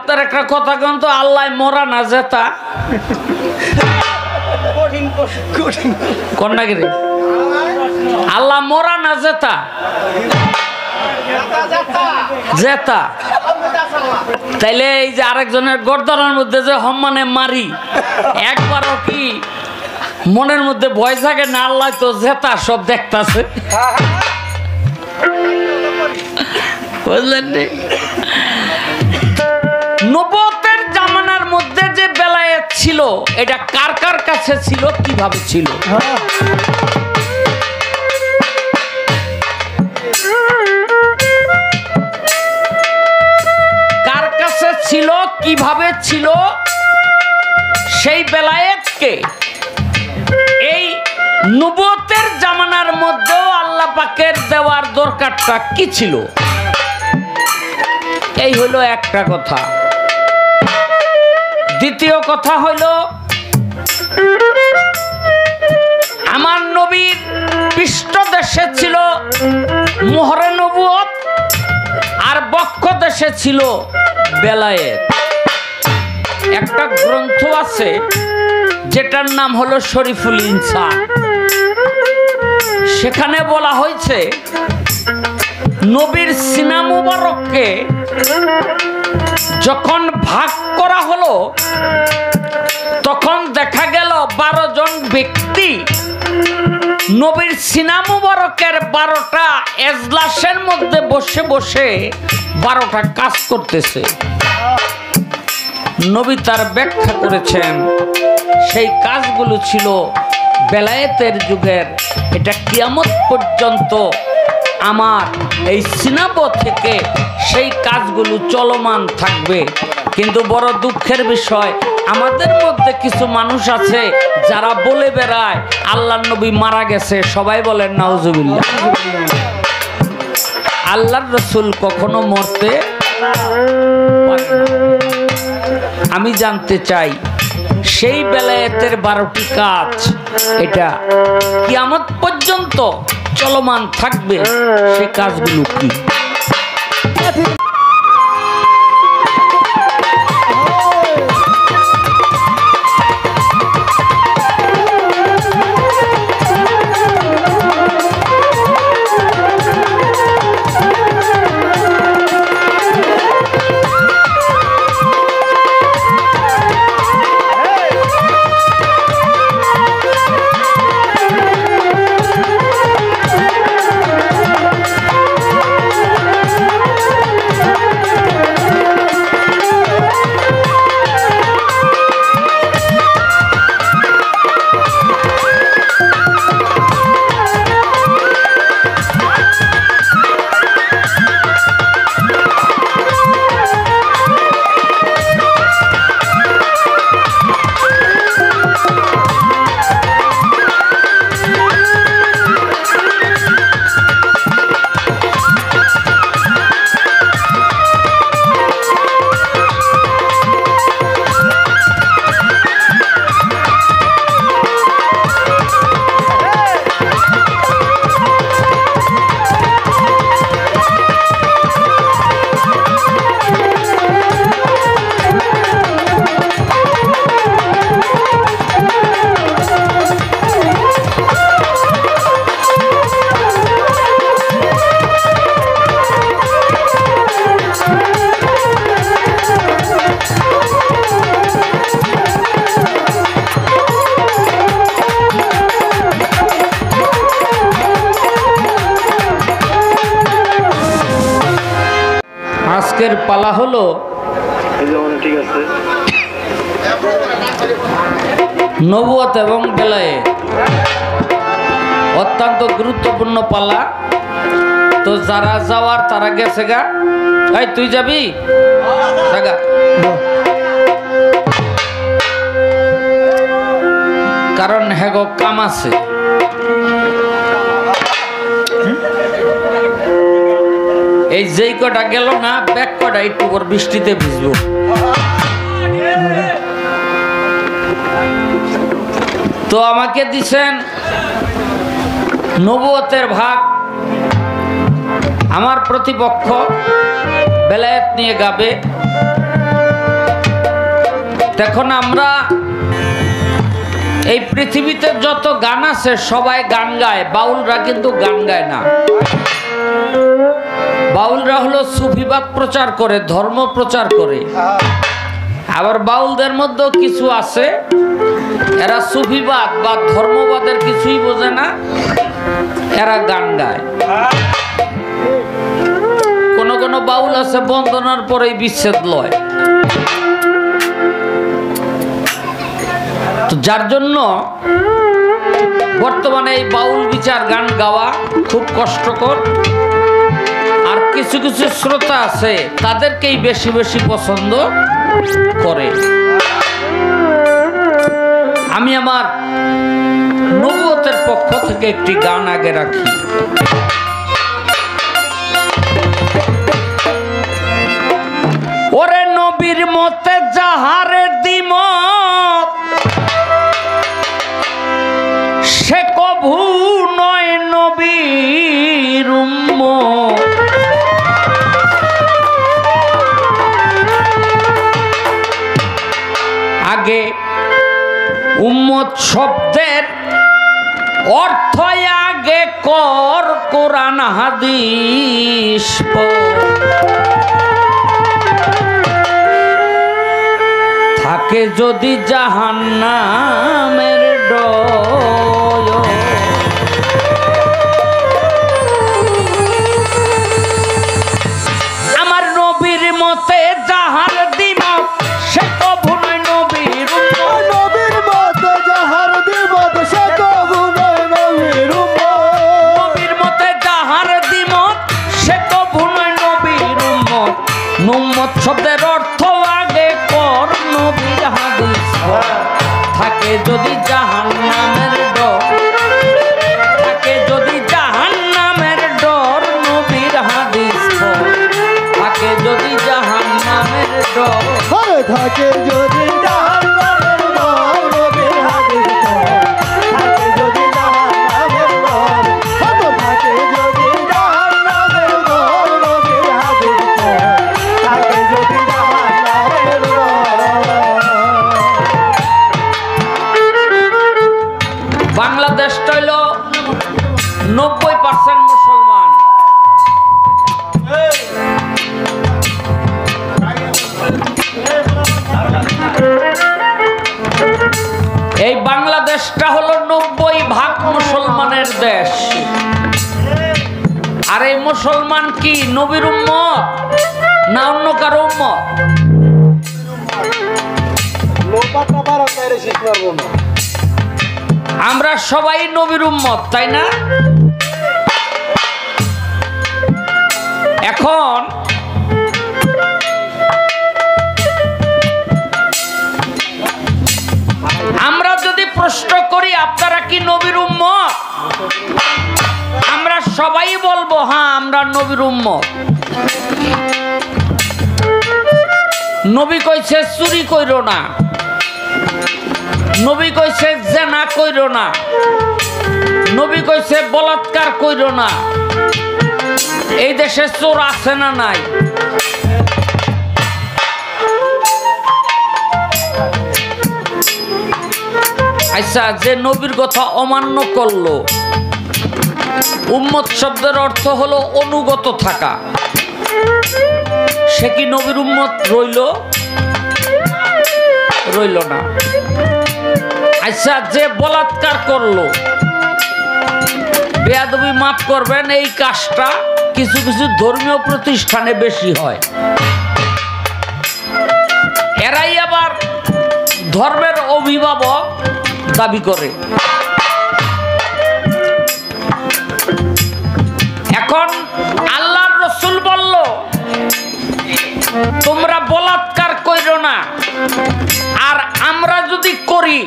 আপনার একটা কথা কোন তো, আল্লাহ মরা না জেতা কন্যা গিরি, আল্লাহ মরা না জেতা জেতা। তাইলে এই যে আরেকজনের গর্দানের মধ্যে যে সম্মানে মারি, একবারও কি মনের মধ্যে ভয় থাকে না? আল্লাহ তো জেতা সব দেখতাছে, বুঝলেন? নবুয়তের জামানার মধ্যে যে বেলায়েত ছিল, এটা কার কার কাছে ছিল, কিভাবে ছিল? কার কাছে ছিল, কিভাবে ছিল? সেই বেলায়েতকে এই নবুয়তের জামানার মধ্যেও আল্লাহ পাকের দেওয়ার দরকারটা কি ছিল? এই হলো একটা কথা। দ্বিতীয় কথা হইল, আমার নবীর পৃষ্ঠদেশে ছিল মোহরে নবুয়ত, আর বক্ষ দেশে ছিল বেলায়েত। একটা গ্রন্থ আছে যেটার নাম হলো শরীফুল ইনসান। সেখানে বলা হয়েছে নবীর সিনা মুবারককে যখন ভাগ করা হলো, তখন দেখা গেল 12 জন ব্যক্তি নবীর সিনা মুবারকের 12টা এজলাসের মধ্যে বসে বসে 12টা কাজ করতেছে। নবী তার ব্যাখ্যা করেছেন সেই কাজগুলো ছিল বেলায়েতের যুগের, এটা কিয়ামত পর্যন্ত আমার এই সিনাব থেকে সেই কাজগুলো চলমান থাকবে। কিন্তু বড় দুঃখের বিষয়, আমাদের মধ্যে কিছু মানুষ আছে যারা বলে বেড়ায় আল্লাহর নবী মারা গেছে। সবাই বলেন নাউজুবিল্লাহ। আল্লাহর রাসূল কখনো মরতে পারে না। আমি জানতে চাই সেই বেলায়েতের 12টি কাজ এটা কিয়ামত পর্যন্ত চলমান থাকবে, সেই কাজগুলো কি? আজকের পালা হলো নবুয়ত এবং বেলায়েত, অত্যন্ত গুরুত্বপূর্ণ পালা। তো যারা যাওয়ার তারা গেছে গা। এই তুই যাবি? কারণ হ্যাঁ কাম আছে। এই যেই কটা গেল না, ব্যাক কটা একটু পর বৃষ্টিতে ভিজবো। তো আমাকে দিছেন নবুয়তের ভাগ। আমার প্রতিপক্ষ বেলায়েত নিয়ে গাবে। দেখুন আমরা এই পৃথিবীতে যত গান আছে সবাই গান গায়, বাউলরা কিন্তু গান গায় না। বাউলরা হলো সুফিবাদ প্রচার করে, ধর্ম প্রচার করে। আবার বাউলদের মধ্যেও কিছু আছে এরা সুফিবাদ বা ধর্মবাদের কিছুই বোঝে না, এরা গান গায়। কোন কোন বাউল আছে বন্দনার পরেই বিচ্ছেদ লয়। তো যার জন্য বর্তমানে এই বাউল বিচার গান গাওয়া খুব কষ্টকর। আর কিছু কিছু শ্রোতা আছে তাদেরকেই বেশি বেশি পছন্দ করে। আমি আমার নবুয়তের পক্ষ থেকে একটি গান আগে রাখি। ওরে নবীর মতে যাহারে দ্বিমত সে কভু নয় নবীর উম্মত। আগে উম্মত শব্দের অর্থ আগে কর কোরআন হাদিস পড়। থাকে যদি জাহান্নামের ডয়, আমার নবীর মতে যাহার দ্বিমত সে কভু নয় নবীর উম্মত। নবীর মতে যাহার দ্বিমত সে কভু নয় নবীর উম্মত। নবীর মতে যাহার দ্বিমত সে কভু নয় নবীর উম্মত। উম্মত শব্দের অর্থ আগে কর নবীর হাদিস পড়। থাকে যদি জাহান্নামের ডর, থাকে যদি জাহান্নামের ডর নবীর হাদিস পড়। থাকে যদি জাহান্নামের ডর, থাকে যদি জাহান্নামের ডর নবীর হাদিস পড়। থাকে যদি জাহান্নামের ডর, থাকে যদি জাহান্নামের ডর নবীর হাদিস পড়। থাকে যদি জাহান্নামের ডর। বাংলাদেশটা হইল 90% মুসলমান। এই বাংলাদেশটা হলো 90% মুসলমানের দেশ। আর এই মুসলমান কি নবীর উম্মত না অন্য কারো উম্মত? লোপাটা বারো বাইরে শেষ করবো না। আমরা সবাই নবীর উম্মত, তাই না? এখন আমরা যদি প্রশ্ন করি আপনারা কি নবীর উম্মত, আমরা সবাই বলবো হ্যাঁ আমরা নবীর উম্মত। নবী কইছে চুরি কইরো না, নবী কইছে জেনা কইরো না, নবী কইছে বলাৎকার কইরো না। এই দেশে চোর আছে না নাই? আচ্ছা, যে নবীর কথা অমান্য করলো, উম্মত শব্দের অর্থ হলো অনুগত থাকা, সে কি নবীর উম্মত রইল? রইল না। আচ্ছা, যে বলাৎকার করলো, বেয়াদবি মাফ করবেন, এই কাজটা কিছু কিছু ধর্মীয় প্রতিষ্ঠানে বেশি হয়। এরাই আবার ধর্মের অভিভাবক দাবি করে। এখন আল্লাহর রাসূল বলল তোমরা বলাৎকার কইরো না। আর আমরা যদি করি,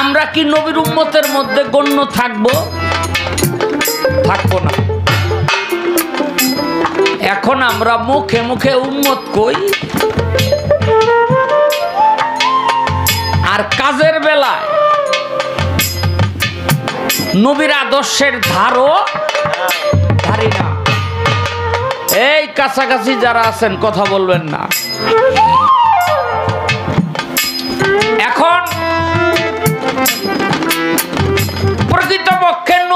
আমরা কি নবীর উম্মতের মধ্যে গণ্য থাকবো? থাকবো না। এখন আমরা মুখে মুখে উম্মত কই, আর কাজের বেলায় নবীর আদর্শের ধারও ধারি না। এই কাছাকাছি যারা আছেন কথা বলবেন না।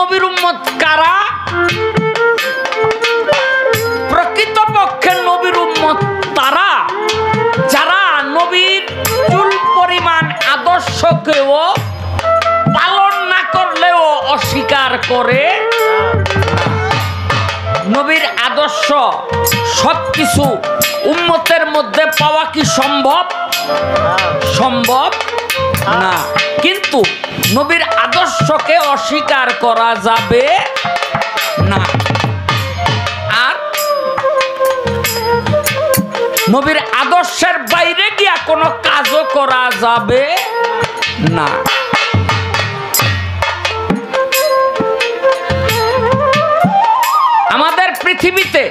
নবীর উম্মত কারা? প্রকৃতপক্ষে নবীর উম্মত তারা যারা নবীর চুল পরিমাণ আদর্শকেও পালন না করলেও অস্বীকার করে। নবীর আদর্শ সবকিছু উম্মতের মধ্যে পাওয়া কি সম্ভব? সম্ভব না, কিন্তু নবীর আদর্শকে অস্বীকার করা যাবে না। আর নবীর আদর্শের বাইরে গিয়া কোনো কাজও করা যাবে না। আমাদের পৃথিবীতে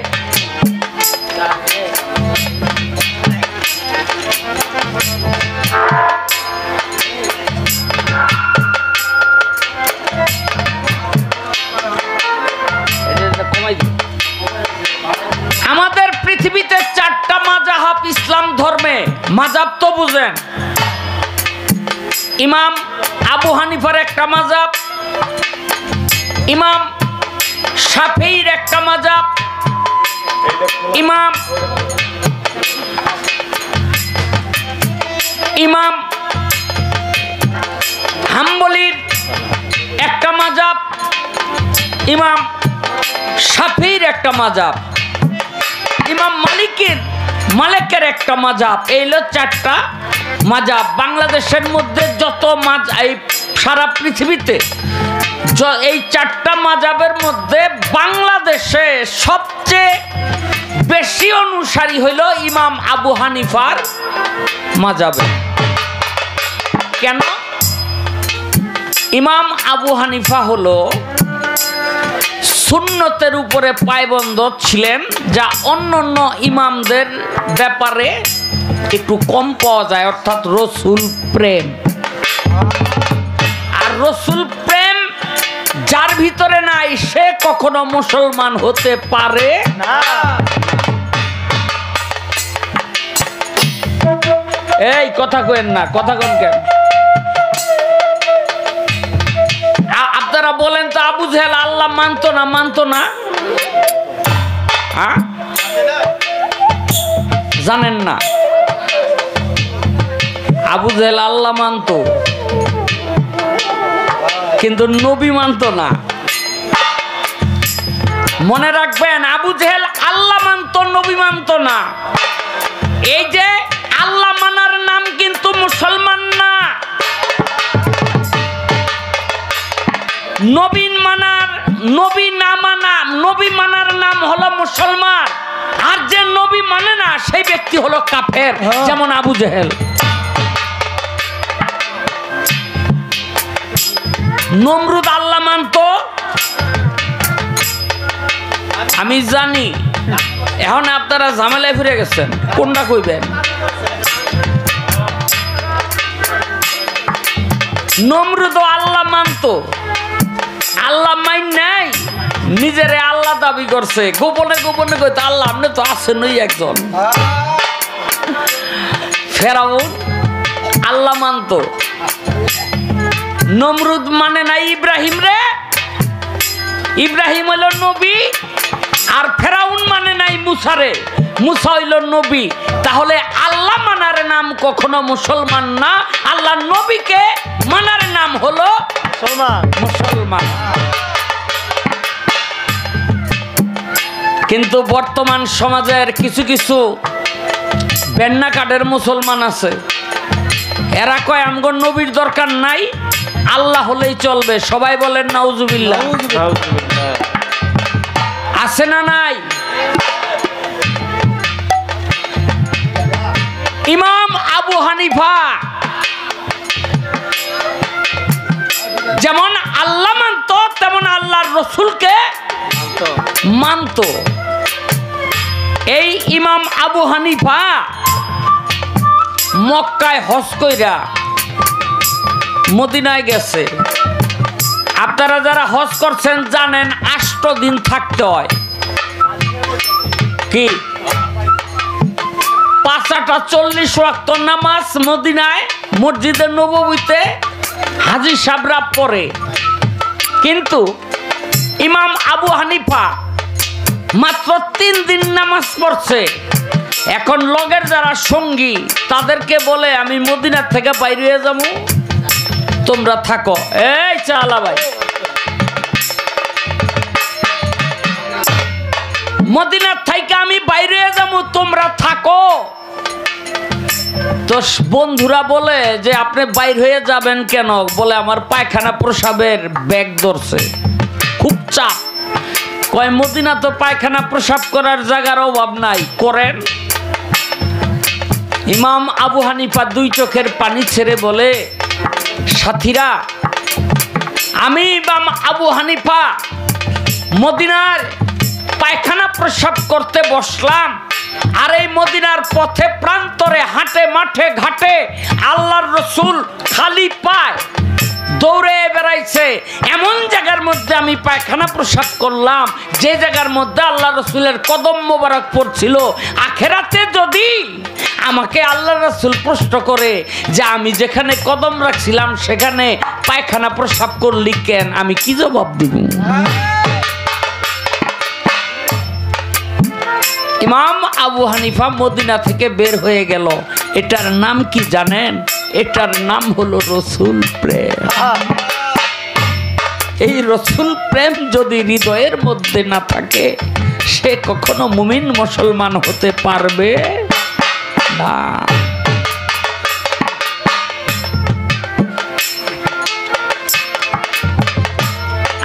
আমাদের পৃথিবীতে 4টা মাযহাব ইসলাম ধর্মে। মাযহাব তো বুঝেন, ইমাম আবু হানিফার একটা মাযহাব, ইমাম শাফিঈর একটা মাযহাব, ইমাম হাম্বলির একটা মাযহাব, ইমাম শাফিঈর একটা মাযহাব, ইমাম মালিকের একটা মাযহাব। এই হলো 4টা মাযহাব। বাংলাদেশের মধ্যে যত মাযহাব, সারা পৃথিবীতে এই 4টা মাযহাবের মধ্যে বাংলাদেশে সবচেয়ে বেশি অনুসারী হইল ইমাম আবু হানিফার মাযহাবে। কেন? ইমাম আবু হানিফা হলো সুন্নতের উপরে পায়বন্ধ ছিলেন, যা অন্যান্য ইমামদের ব্যাপারে একটু কম পাওয়া যায়, অর্থাৎ রসুল প্রেম। আর রসুল প্রেম যার ভিতরে নাই সে কখনো মুসলমান হতে পারে না। এই কথা কইেন না, কথা কন কেন? আপনারা বলেন তো আবু জেহেল আল্লাহ মানতো না? হ্যাঁ, জানেন না? আবু জেহেল আল্লাহ মানতো, কিন্তু নবী মানতো না। মনে রাখবেন, আবু জেহেল আল্লাহ মানতো, নবী মানতো না। এই যে আল্লাহ মানার নাম কিন্তু মুসলমান না। নবী মানার নাম হলো মুসলমান। আর যে নবী মানে না সেই ব্যক্তি হলো কাফের, যেমন আবু জেহেল। নমরুদ আল্লাহ মানতো, আমি জানি। এখন আপনারা ঝামেলায় ফিরে গেছেন, কোনটা কইবেন? নমরুদ আল্লাহ মানতো, আল্লাহ মাইন নাই, নিজেরে আল্লাহ দাবি করছে, গোপনে কইতো আল্লাহ আপনি তো আছেন একজন। ফেরাউন আল্লাহ মানতো, নমরুদ মানে নাই ইব্রাহিম রে, ইব্রাহিম হইল নবী। আর ফেরাউন মানে নাই মুসা রে, মুসা হইল নবী। তাহলে আল্লাহ মানার নাম কখনো মুসলমান না, আল্লাহ নবীকে মানার নাম হলো মুসলমান। কিন্তু বর্তমান সমাজের কিছু কিছু বেন্না কাঠের মুসলমান আছে, এরা কয় আমগো নবীর দরকার নাই, আল্লাহ হলেই চলবে। সবাই বলেন নাউজুবিল্লাহ। আছে না নাই? ইমাম আবু হানিফা যেমন আল্লাহ মানত, তেমন আল্লাহর রসুলকে মানত। এই ইমাম আবু হানিফা মক্কায় হজ কইরা মদিনায় গেছে। আপনারা যারা হজ করছেন জানেন 8 দিন থাকতে হয়। কি 540 ওয়াক্ত নামাজ মদিনায় মসজিদে নববীতে হাজী সাহেবরা পড়ে। কিন্তু ইমাম আবু হানিফা মাত্র 3 দিন নামাজ পড়ছে। এখন লগের যারা সঙ্গী তাদেরকে বলে আমি মদিনা থেকে বাইরে হয়ে যাবো, তোমরা থাকো। এই চালা ভাই, মদিনা থেকে আমি বাইরে হয়ে যাবো, তোমরা থাকো। তো বন্ধুরা বলে যে আপনি বাইর হয়ে যাবেন কেন? বলে আমার পায়খানা প্রসাবের ব্যাগ ধরছে, খুব চাপ। কয় মদিনা তো পায়খানা প্রসাব করার জায়গার অভাব নাই, করেন। ইমাম আবু হানিফা 2 চোখের পানি ছেড়ে বলে, সাথীরা, আমি ইমাম আবু হানিফা মদিনার পায়খানা প্রসাব করতে বসলাম, আর এই মদিনার পথে প্রান্তরে হাটে মাঠে ঘাটে আল্লাহর রসুল খালি পায় দৌড়ে বেড়াইছে। এমন জায়গার মধ্যে আমি পায়খানা প্রসাব করলাম যে জায়গার মধ্যে আল্লাহ রসুলের কদম মোবারক পড়ছিল। আখেরাতে যদি আমাকে আল্লাহ রসুল প্রশ্ন করে যে আমি যেখানে কদম রাখছিলাম সেখানে পায়খানা প্রসাব করলি কেন, আমি কি জবাব দিব? ইমাম আবু হানিফা মদিনা থেকে বের হয়ে গেল। এটার নাম কি জানেন? এটার নাম হলো রসুল প্রেম। এই রসুল প্রেম যদি হৃদয়ের মধ্যে না থাকে সে কখনো মুমিন মুসলমান হতে পারবে না।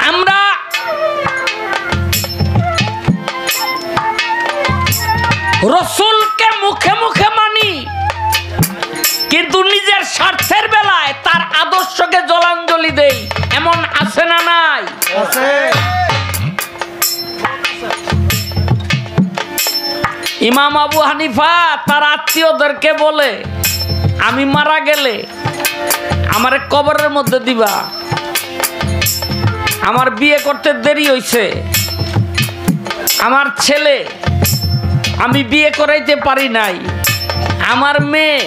আমরা রসুলকে মুখে মুখে মানি, কিন্তু নিজের স্বার্থের বেলায় তার আদর্শকে জলাঞ্জলি দেই, এমন আছে না নাই? ইমাম আবু হানিফা তার আত্মীয়দেরকে বলে, আমি মারা গেলে আমার কবরের মধ্যে দিবা, আমার বিয়ে করতে দেরি হইছে, আমার ছেলে আমি বিয়ে করাইতে পারি নাই, আমার মেয়ে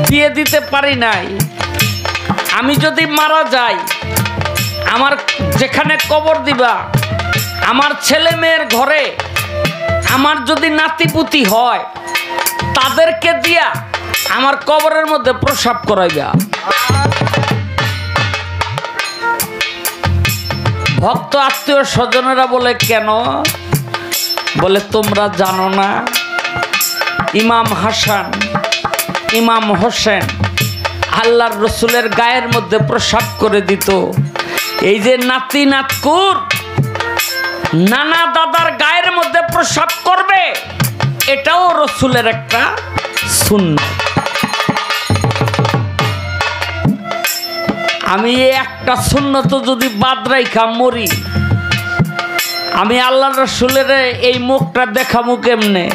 বিয়ে দিতে পারি নাই, আমি যদি মারা যাই আমার যেখানে কবর দিবা আমার ছেলে মেয়ের ঘরে আমার যদি নাতিপুতি হয় তাদেরকে দিয়া আমার কবরের মধ্যে প্রসাব করাইবা। ভক্ত আত্মীয় স্বজনেরা বলে, কেন? বলে তোমরা জানো না ইমাম হাসান ইমাম হোসেন আল্লাহর রসুলের গায়ের মধ্যে প্রসাব করে দিত। এই যে নাতি নাতকুর নানা দাদার গায়ের মধ্যে প্রসাব করবে, এটাও রসুলের একটা সুন্নাত। আমি একটা সুন্নত যদি বাদ রাইখা মরি, আমি আল্লাহ রসুলের এই মুখটা দেখাবো কেমনে?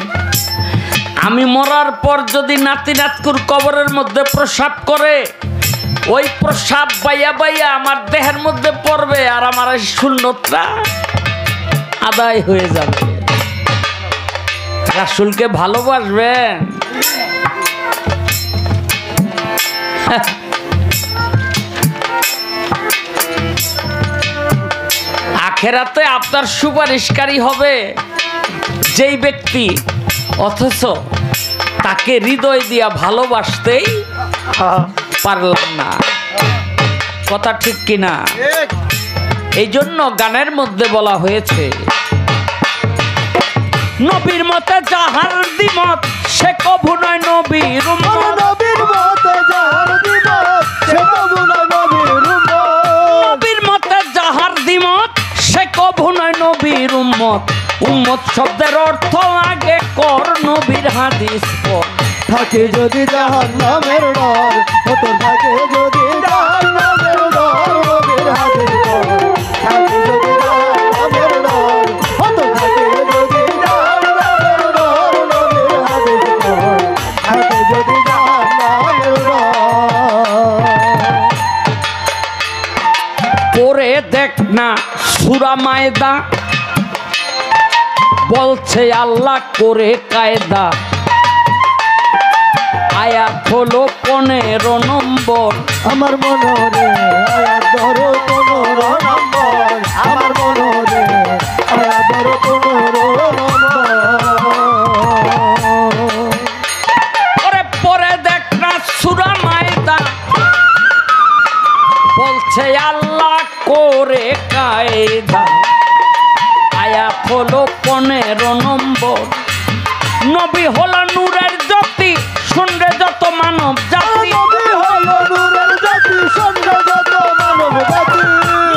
আমি মরার পর যদি নাতি নাতকুর কবরের মধ্যে প্রসাব করে, ওই প্রসাব বাইয়া বাইয়া আমার দেহের মধ্যে পড়বে আর আমার এই সুন্নতটা আদায় হয়ে যাবে। রাসূলকে ভালোবাসবেন? আখেরাতে আপনার সুপারিশকারী হবে যেই ব্যক্তি অথচ তাকে হৃদয় দিয়া ভালোবাসতেই পারলাম না। কথা ঠিক কিনা? এই জন্য গানের মধ্যে বলা হয়েছে, নবীর মতে যাহার দ্বিমত সে কভু নয় নবীর উম্মত। নবীর মতে যাহার দ্বিমত সে কভু নয় নবীর উম্মত। নবীর মতে যাহার দ্বিমত সে কভু নয় নবীর উম্মত। উম্মত শব্দের অর্থ আগে কর, নবীর হাদিস পড়। থাকে যদি জাহান্নামের ডর, হতো থাকে যদি জাহান্নামের ডর, নবীর হাদিস পড়। থাকে যদি জাহান্নামের ডর, হতো থাকে যদি জাহান্নামের ডর, নবীর হাদিস পড়। থাকে যদি জাহান্নামের ডর। পরে দেখ না সূরা মায়দা, বলছে আল্লাহ করে কায়দা। আয়াত হলো 15 নম্বর। আমার মনরে আয়াত ধরো 15 নম্বর। আমার মনরে আবার 15 নম্বর। ওরে পরে দেখ না সূরা মায়দা বলছে আল্লাহ করে কায়দা আয়াত হলো 15 নম্বর। নবী হলো নূরের জ্যোতি শুনবে যত মানব জাতি। নবী হলো নূরের জ্যোতি শুনবে যত মানব জাতি।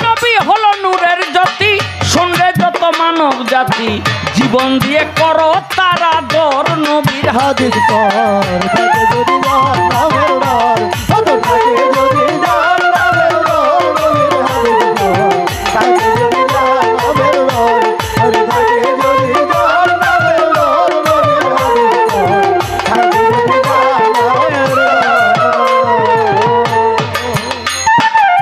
নবী হলো নূরের জ্যোতি শুনবে যত মানব জাতি। জীবন দিয়ে করো তারা দর নবীর হাদিস পর থাকে যদি জাহান্নামের দ্বার, থাকে যদি জাহান্নামের দ্বার, নবীর হাদিস পর থাকে যদি জাহান্নামের দ্বার, আরে থাকে যদি জাহান্নামের দ্বার, নবীর হাদিস পর থাকে যদি জাহান্নামের দ্বার।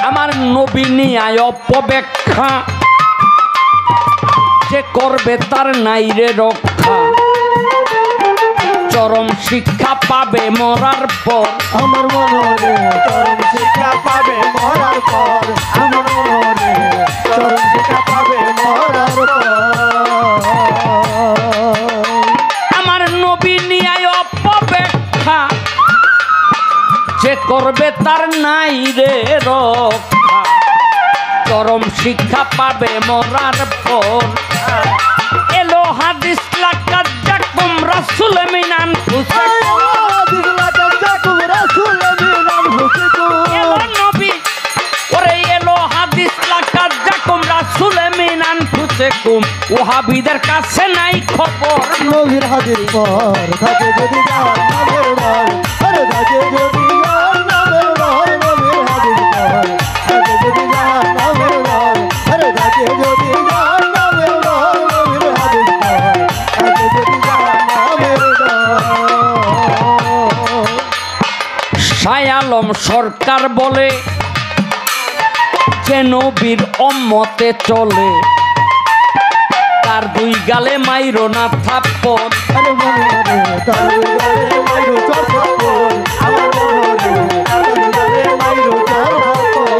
আমার নবী নিয়ায় অপব্যাখ্যা যে করবে তার নাই রে রক্ষা। চরম শিক্ষা পাবে মরার পর। আমার মনরে চরম শিক্ষা পাবে মরার পর। আমার মনরে চরম শিক্ষা পাবে মরার পর। আমার নবী নিয়ায় অপব্যাখ্যা যে করবে তার নাই রে রক্ষা। চরম শিক্ষা পাবে মরার পর। এলো হাদিস লাকাত জাকুম রাসূল মিনান ফুসাকুম। এলো নবী ওরে এলো হাদিস লাকাত জাকুম রাসূল মিনান ফুসাকুম। ওহাবীদের কাছে নাই খবর। নবীর হাদিস পর থাকে যদি জাহান্নামের দ্বার, আরে থাকে যদি জাহান্নামের দ্বার, নবীর হাদিস পর থাকে যদি জাহান্নামের দ্বার, আরে থাকে যদি জাহান্নামের দ্বার, নবীর হাদিস পর থাকে যদি জাহান্নামের দ্বার। শাহ আলম সরকার বলে যে নবীর উম্মতে চলে তার দুই গালে মাইরো না থাপ্পড়। আরে মনরে তার গালে মাইরো চার থাপ্পড়, আমার মনরে তার গালে মাইরো চার থাপ্পড়।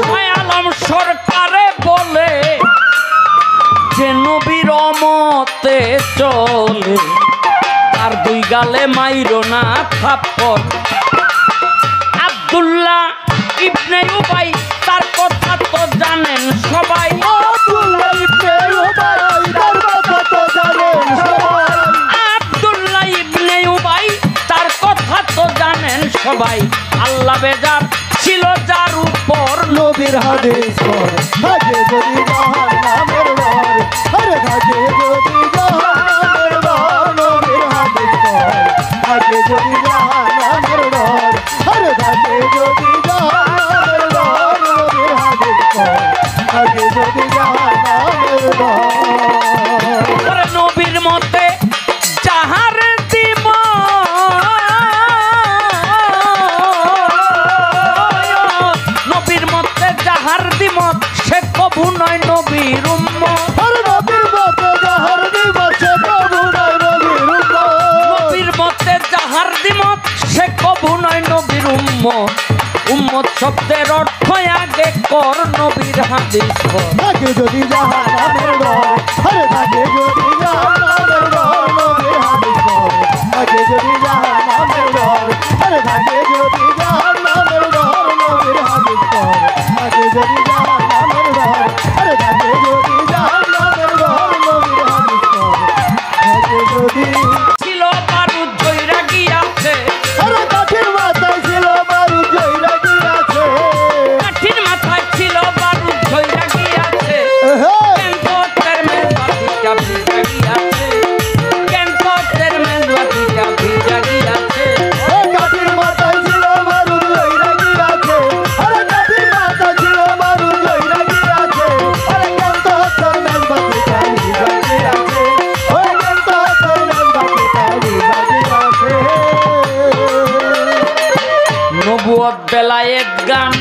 শাহ আলম সরকারে বলে যে নবীর উম্মতে চলে তার দুই গালে মাইরো না থাপ্পড়। আব্দুল্লাহ ইবনে উবাই তার কথা তো জানেন সবাই। আব্দুল্লাহ ইবনে উবাই তার কথা তো জানেন সবাই। আব্দুল্লাহ ইবনে উবাই তার কথা তো জানেন সবাই। আল্লাহ বেজার ছিল যার উপর। নবীর হাদিস পর থাকে যদি জাহান্নামের দ্বার, আরে থাকে যদি জাহান্নামের দ্বার, নবীর হাদিস পর থাকে যদি জাহান্নামের দ্বার, আরে থাকে যদি জাহান্নামের দ্বার, নবীর হাদিস পর থাকে যদি জাহান্নামের দ্বার। ওরে নবীর মতে যাহার দিব নবীর মতে যাহার দিমত সে কবু নয় নবীর উম্মত। আরে নবীর মতে যাহার দিবস সে কবু নয় নবীর উম্মত। নবীর মতে যাহার দিমত সে কবু নয় নবীর উম্মত। উম্মত শব্দের অর্থ আগে কর নবীর হাদিস পর। থাকে যদি জাহান্নামের দ্বার, আরে থাকে যদি জাহান্নামের দ্বার, নবীর হাদিস পর থাকে যদি জাহান্নামের দ্বার, আরে থাকে যদি জাহান্নামের দ্বার, নবীর হাদিস পর থাকে যদি জাহান্নামের দ্বার, আরে থাকে যদি জাহান্নামের দ্বার, নবীর হাদিস পর থাকে যদি। ছিল বারুদ জয়রা গিয়াছে আরে কাঠির মাথায় ছিল বারুদ জয়রা গিয়াছে। কাঠির মাথায় ছিল বারুদ জয়রা গিয়াছে। ক্যাম্পের মেজবাতিটা ভিজা গিয়াছে। ক্যাম্পের মেজবাতিটা ভিজা গিয়াছে। কাঠির মাথায় ছিল বারুদ জয়রা গিয়াছে। আরে কাঠির মাথায় ছিল বারুদ জয়রা গিয়াছে। আরে কেন্ত হত্যার মেজবাতিটা ভিজা গিয়াছে। ওই কেন্ত হত্যার মেজবাতিটা ভিজা গিয়াছে। নবুয়ত বেলায়েত গান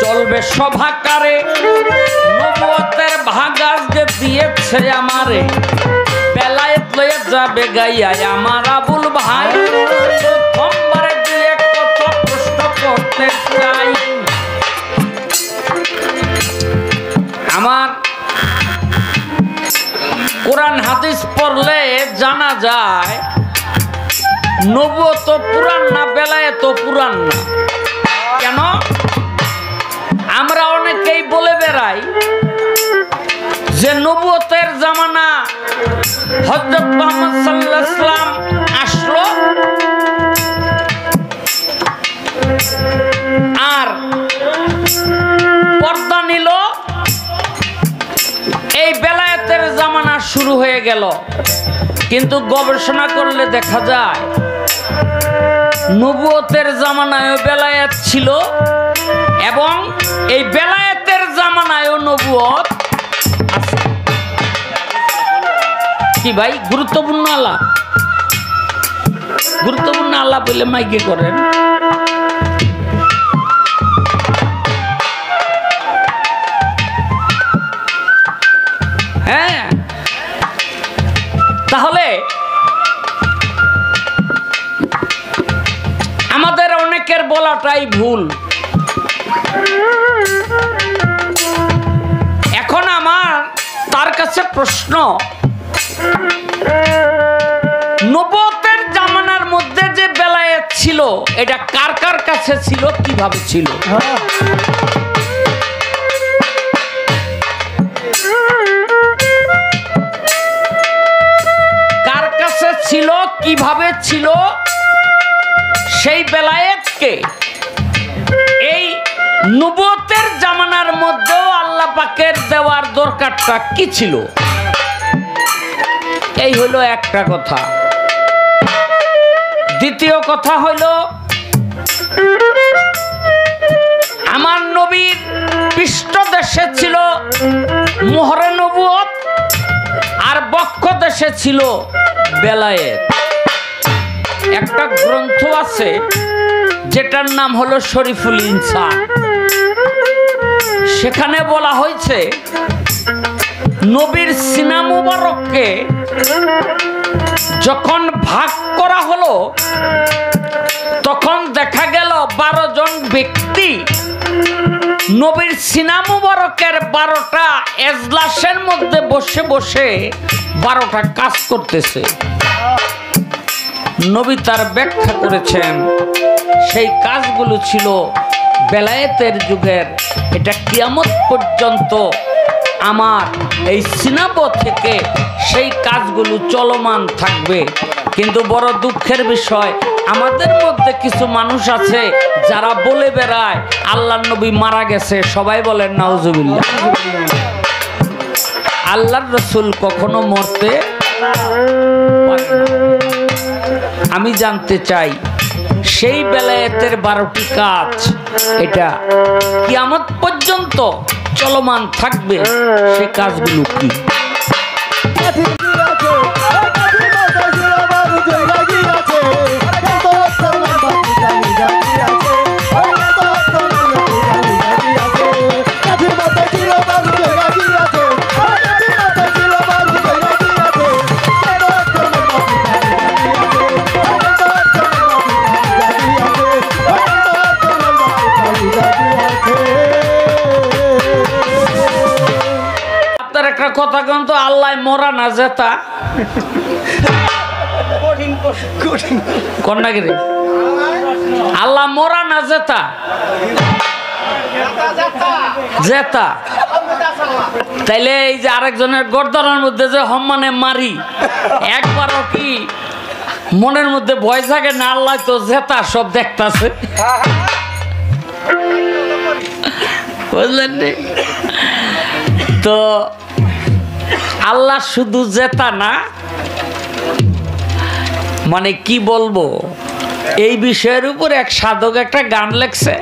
চলবে সভাকারে। নবুয়তের ভাগাস যে দিয়েছে আমারে বেলায়েত লয়ে যাবে গাইয়া আমার আবুল ভাই। সোমবারে দুই এক কথা প্রশ্ন করতে চাই। আমার জানা যায় নবুয়ত পুরান না বেলায়েত পুরান না। কেন? আমরা অনেকেই বলে বেড়াই যে নবুয়তের জামানা হযরত মুহাম্মদ সাল্লাল্লাহু আলাইহি ওয়াসাল্লাম আসলো, আর পর্দা নিল, এই বেলায়েতের জামানা শুরু হয়ে গেল। কিন্তু গবেষণা করলে দেখা যায় নবুয়তের জামানায়ও বেলায়েত ছিল এবং এই বেলায়েতের জামানায়ও নবুয়ত আছে। কি ভাই গুরুত্বপূর্ণ আলাপ? গুরুত্বপূর্ণ আলাপ বলে মাইকে করেন। হ্যাঁ, তাহলে আমাদের অনেকের বলাটাই ভুল। এখন আমার তার কাছে প্রশ্ন, নবুয়তের জামানার মধ্যে যে বেলায়েত ছিল এটা কার কার কাছে ছিল, কিভাবে ছিল? কার কাছে ছিল, কিভাবে ছিল? সেই বেলায়েতকে এই নবুয়তের জামানার মধ্যেও আল্লাহ পাকের দেওয়ার দরকারটা কি ছিল? এই হলো একটা কথা। দ্বিতীয় কথা হইল, আমার নবীর পৃষ্ঠদেশে ছিল মোহরে নবুয়ত আর বক্ষ দেশে ছিল বেলায়েত। একটা গ্রন্থ আছে যেটার নাম হলো শরীফুল ইনসান। সেখানে বলা হয়েছে নবীর সিনা মুবারককে যখন ভাগ করা হলো তখন দেখা গেল 12 জন ব্যক্তি নবীর সিনা মুবারকের 12টা এজলাসের মধ্যে বসে বসে 12টা কাজ করতেছে। নবী তার ব্যাখ্যা করেছেন সেই কাজগুলো ছিল বেলায়েতের যুগের, এটা কিয়ামত পর্যন্ত আমার এই সিনাব থেকে সেই কাজগুলো চলমান থাকবে। কিন্তু বড় দুঃখের বিষয়, আমাদের মধ্যে কিছু মানুষ আছে যারা বলে বেড়ায় আল্লাহর নবী মারা গেছে। সবাই বলেন নাউজুবিল্লাহ। আল্লাহর রাসূল কখনো মরতে পারে না। আমি জানতে চাই সেই বেলায়েতের 12টি কাজ এটা কিয়ামত পর্যন্ত চলমান থাকবে, সেই কাজগুলো কি? কথা কন তো, আল্লাহ মরা না জেতা কন্যাগিরি, আল্লাহ মরা না জেতা জেতা। তাইলে এই যে আরেকজনের গর্দনের মধ্যে যে সম্মানে মারি, একবারও কি মনের মধ্যে ভয় থাকে না? আল্লাহ তো জেতা, সব দেখতাছে, বুঝলেন? তো আল্লাহ শুধু জেতা না, মানে কি বলবো, এই বিষয়ের উপর এক সাধক একটা গান লেখছে,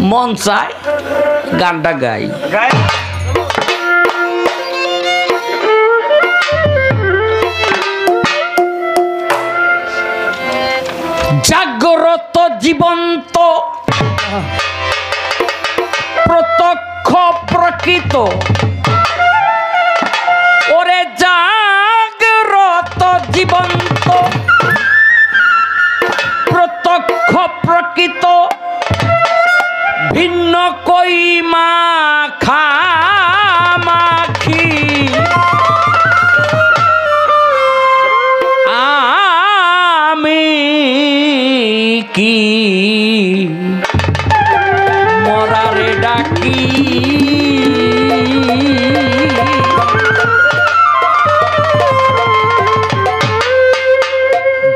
মন চায় গানটা গাই। জাগ্রত জীবন্ত প্রত্যক্ষ প্রকৃত, ওরে জাগ্রত জীবন্ত প্রত্যক্ষ প্রকৃত, ভিন্ন কই মাখামাখি কি মরারে ডাকি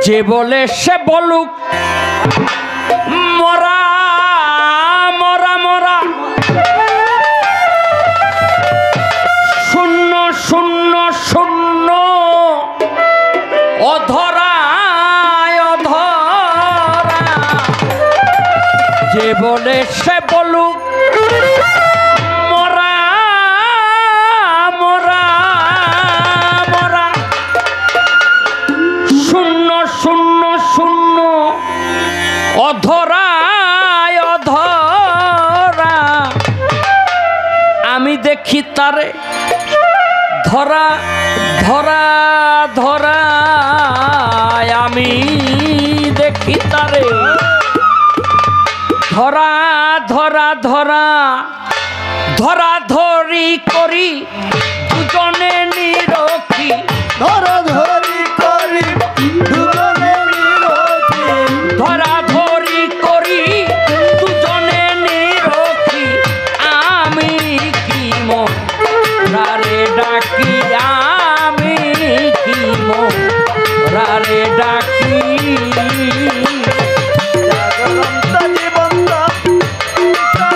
যে বলে সে বলুক মরা মরা মরা শূন্য শূন্য শূন্য অধরা অধরা যে বলে সে বলুক মরা মরা মরা শূন্য শূন্য শূন্য অধরা অধরা আমি দেখি তারে ধরা ধরা ধরা আমি দেখি তারে ধরা ধরা ধরা ধরা ধরি করি দুজনে নিরখি ধরা ধরি করি দুজনে নিরখি ধরা ধরি করি দুজনে নিরখি আমি কি মরারে ডাকি আমি কি মরারে ডাকি জাগরন্ত জীবন্ত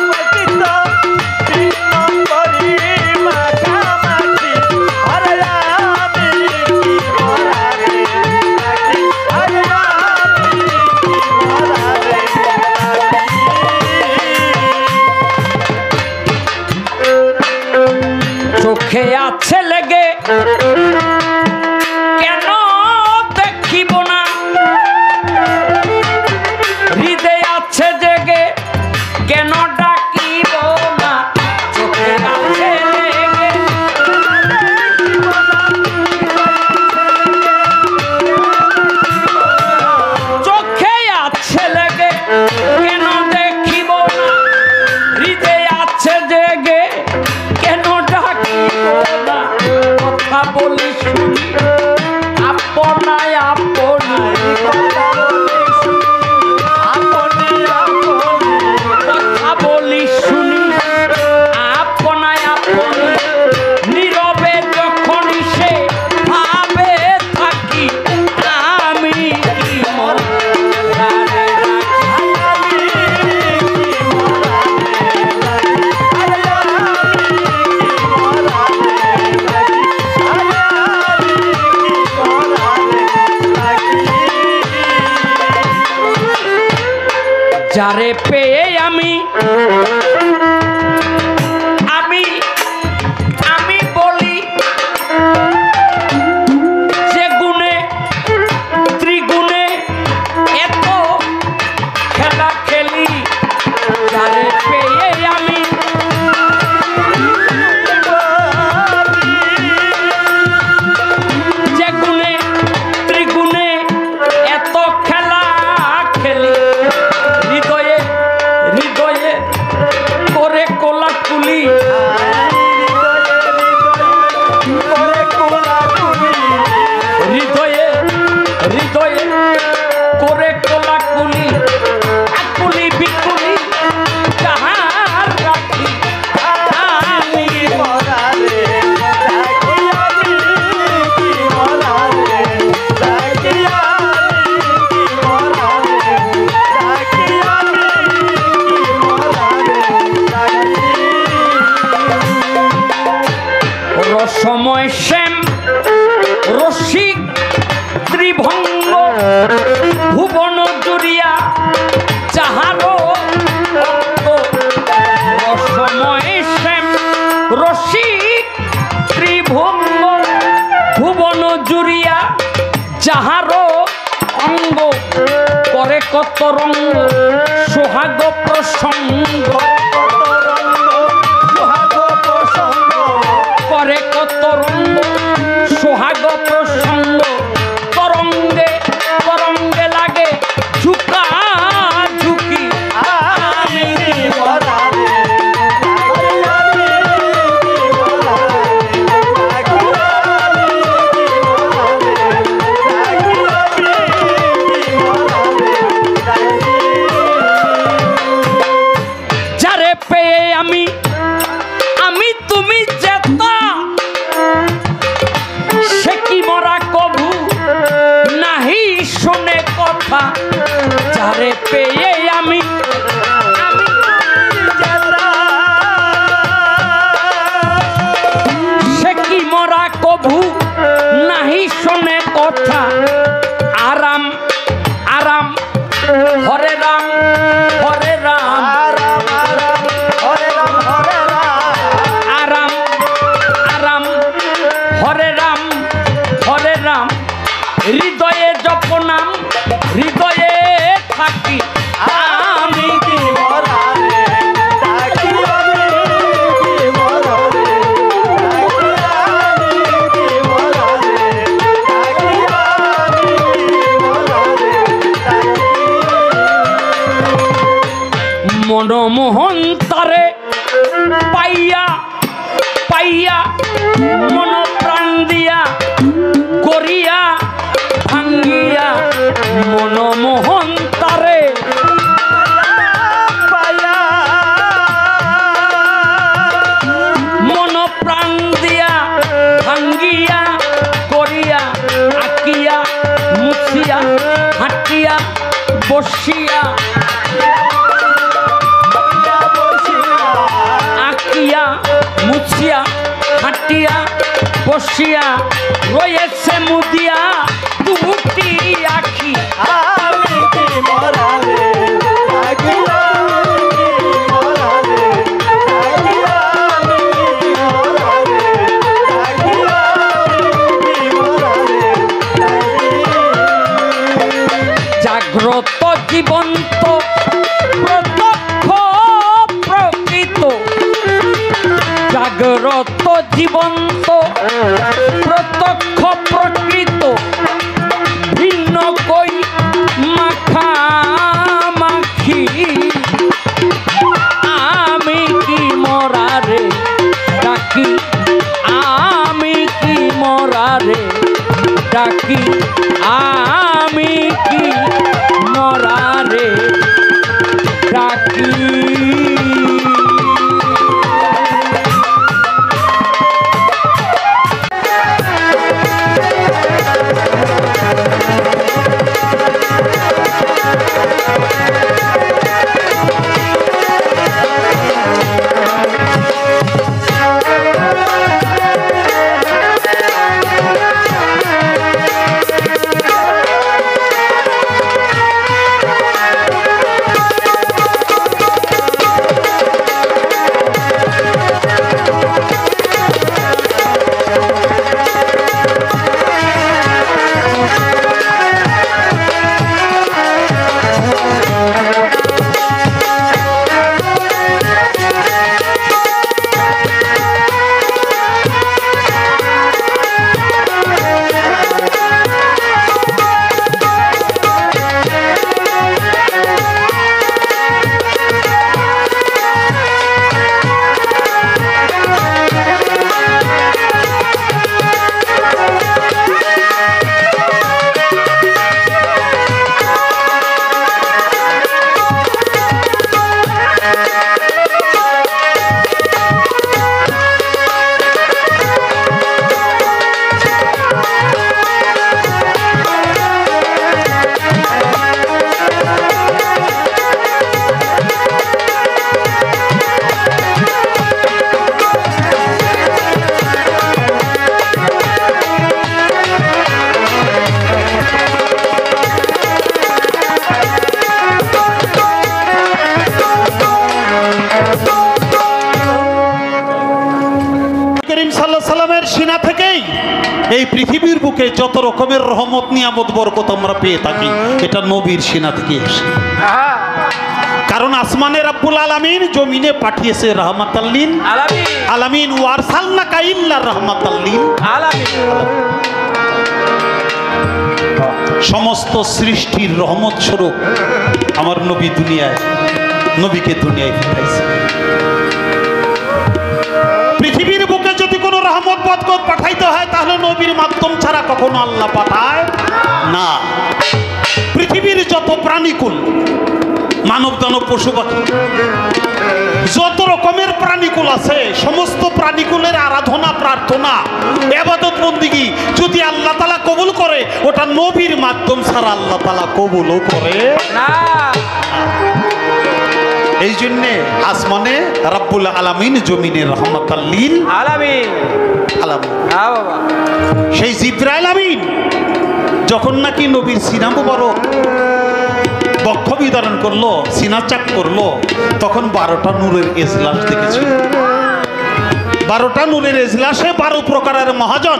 পতিত তিন নম্বরি মাখামাখি আরে আমি কি মরারে ডাকি আরে আমি কি মরারে ডাকি চোখে আছে লেগে কেন দেখিব না হৃদয় আছে জেগে কেন ডাকিব না চোখে আছে লেগে চোখে আছে লেগে কেন দেখিব না হৃদয় আছে জেগে কেন ডাকিব না কথা বলি শুনি আপনায় আপনি কথা বলি শুনি আপনায় আপনি নীরবে যখন সে ভাবে থাকি আমি কি মরারে যারে পেয়ে আমি আমি আমি বলি যে গুণে ত্রিগুণে এত খেলা খেলি যারে পেয়ে আমি যে গুণে ত্রিগুণে এত খেলা খেলি হৃদয়ে হৃদয়ে করে কোলাকুলি হৃদয়ে হৃদয়ে করে কোলাকুলি আকুলি বিকুলি যাহার রাখি আমি মরারে ডাকি আমি কি মরারে ডাকি আমি কি মরারে ডাকি আমি কি মরারে ডাকি রসময় শ্যাম রসিক ত্রিভঙ্গ ভুবন জুড়িয়া যাহারো রসময় শ্যাম রসিক ত্রিভঙ্গ ভুবন জুড়িয়া যাহারো অঙ্গ করে কত রঙ্গ সোহাগ প্রসঙ্গ করে কত রঙ্গ সোহাগ প্রসঙ্গ তরঙ্গে তরঙ্গে লাগে ঝুঁকা ঝুঁকি আমি মরারে আমি কি মরারে ডাকি আমি কি মরারে ডাকি কথা যারে পেয়ে আমি সে কি মরা কভু নাহি শোনে কথা আরাম আরাম হরে রাম হরে রাম আরাম আরাম হরে রাম হরে রাম হৃদয়ে জপনাম হৃদয়ে থাকি আমি কি মনমোহন তারে পাইয়া পাইয়া মন প্রাণ দিয়া করিয়া ভাঙ্গিয়া মনমোহন তারে পাইয়া মন প্রাণ দিয়া ভাঙ্গিয়া করিয়া আঁকিয়া মুছিয়া হাঁটিয়া বসিয়া আঁকিয়া মুছিয়া হাঁটিয়া বসিয়া রয়েছে মুদিয়া দুটি আখি আমি কি মরারে জাগ্রত জীবন্ত প্রত্যক্ষ প্রকৃত জাগ্রত জীবন্ত প্রত্যক্ষ প্রকৃত ভিন্ন কই মাখামাখি আমি কি মরারে ডাকি আমি কি মরারে ডাকি আমি কি মরারে ডাকি এই পৃথিবীর বুকে যত রকমের রহমত নিয়ামত বরকত আমরা পেয়ে থাকি এটা নবীর সিনা থেকে আসে। কারণ আসমানে রাব্বুল আলামিন জমিনে পাঠিয়েছে রাহমাতাল্লিন আলামিন ওয়ারসালনাকা ইল্লা রাহমাতাল্লিন আলামিন। সমস্ত সৃষ্টির রহমত স্বরূপ আমার নবী দুনিয়ায় নবীকে দুনিয়ায় পাঠাইছে। পৃথিবীর বুকে যদি কোনো রহমত বরকত পাঠাইতে হয় তাহলে নবীর মাধ্যম ছাড়া কখনো আল্লাহ পাঠায় না। পৃথিবীর যত প্রাণীকুল মানব দানব পশু পাখি যত রকমের প্রাণীকুল আছে সমস্ত প্রাণীকুলের আরাধনা প্রার্থনা ইবাদত বন্দেগী যদি আল্লাহ তাআলা কবুল করে ওটা নবীর মাধ্যম ছাড়া আল্লাহ তাআলা কবুলও করে না। এই জন্যে আসমানে রাব্বুল আলামিন, জমিনে রহমাতাল লিল আলামিন আলামিন। হ্যাঁ বাবা, সেই জিবরাইল আমিন যখন নাকি নবীর সিনা মুবারক বক্ষ বিতরণ করলো, সিনা চাক করলো, তখন 12টা নূরের এজলাস দেখেছিল। 12টা নূরের এজলাসে 12 প্রকারের মহাজন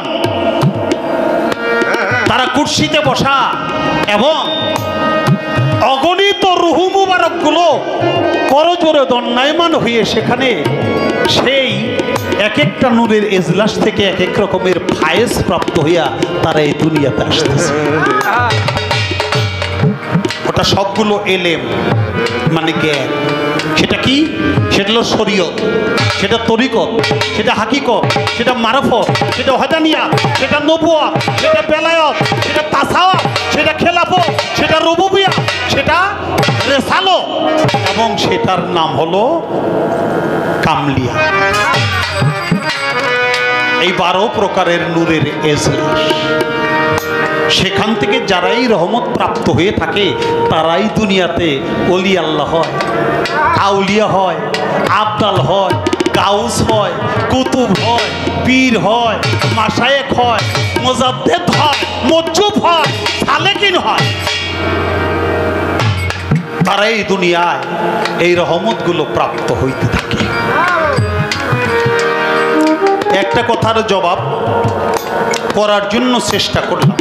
তারা কুরসিতে বসা এবং অগণিত রুহু মুবারক গুলো করজোরে দণ্ডায়মান হয়ে সেখানে সেই এক একটা নূরের এজলাস থেকে এক এক রকমের ফায়েজ প্রাপ্ত হইয়া তারা এই দুনিয়াতে আসতেছে। ওটা সবগুলো এলেম মানে জ্ঞান। সেটা কি? সেটা হলো শরীয়ত, সেটা তরিকত, সেটা হাকিকত, সেটা মারফত, সেটা ওয়াহদানিয়াত, সেটা নবুয়ত, সেটা বেলায়ত, সেটা তাসাউফ, সেটা খেলাফত, সেটা রুবুবিয়্যাহ, সেটা রিসালাত এবং সেটার নাম হলো কামলিয়া। এই 12 প্রকারের নূরের এজলাস, সেখান থেকে যারাই রহমত প্রাপ্ত হয়ে থাকে তারাই দুনিয়াতে ওলি আল্লাহ হয়, আউলিয়া হয়, আবদাল হয়, গাউস হয়, কুতুব হয়, পীর হয়, মাশায়েখ হয়, মুজাদ্দেদ হয়, মুজ্জুব হয়, সালেকিন হয়। তারা এই দুনিয়ায় এই রহমতগুলো প্রাপ্ত হইতে থাকে। একটা কথার জবাব করার জন্য চেষ্টা করলাম।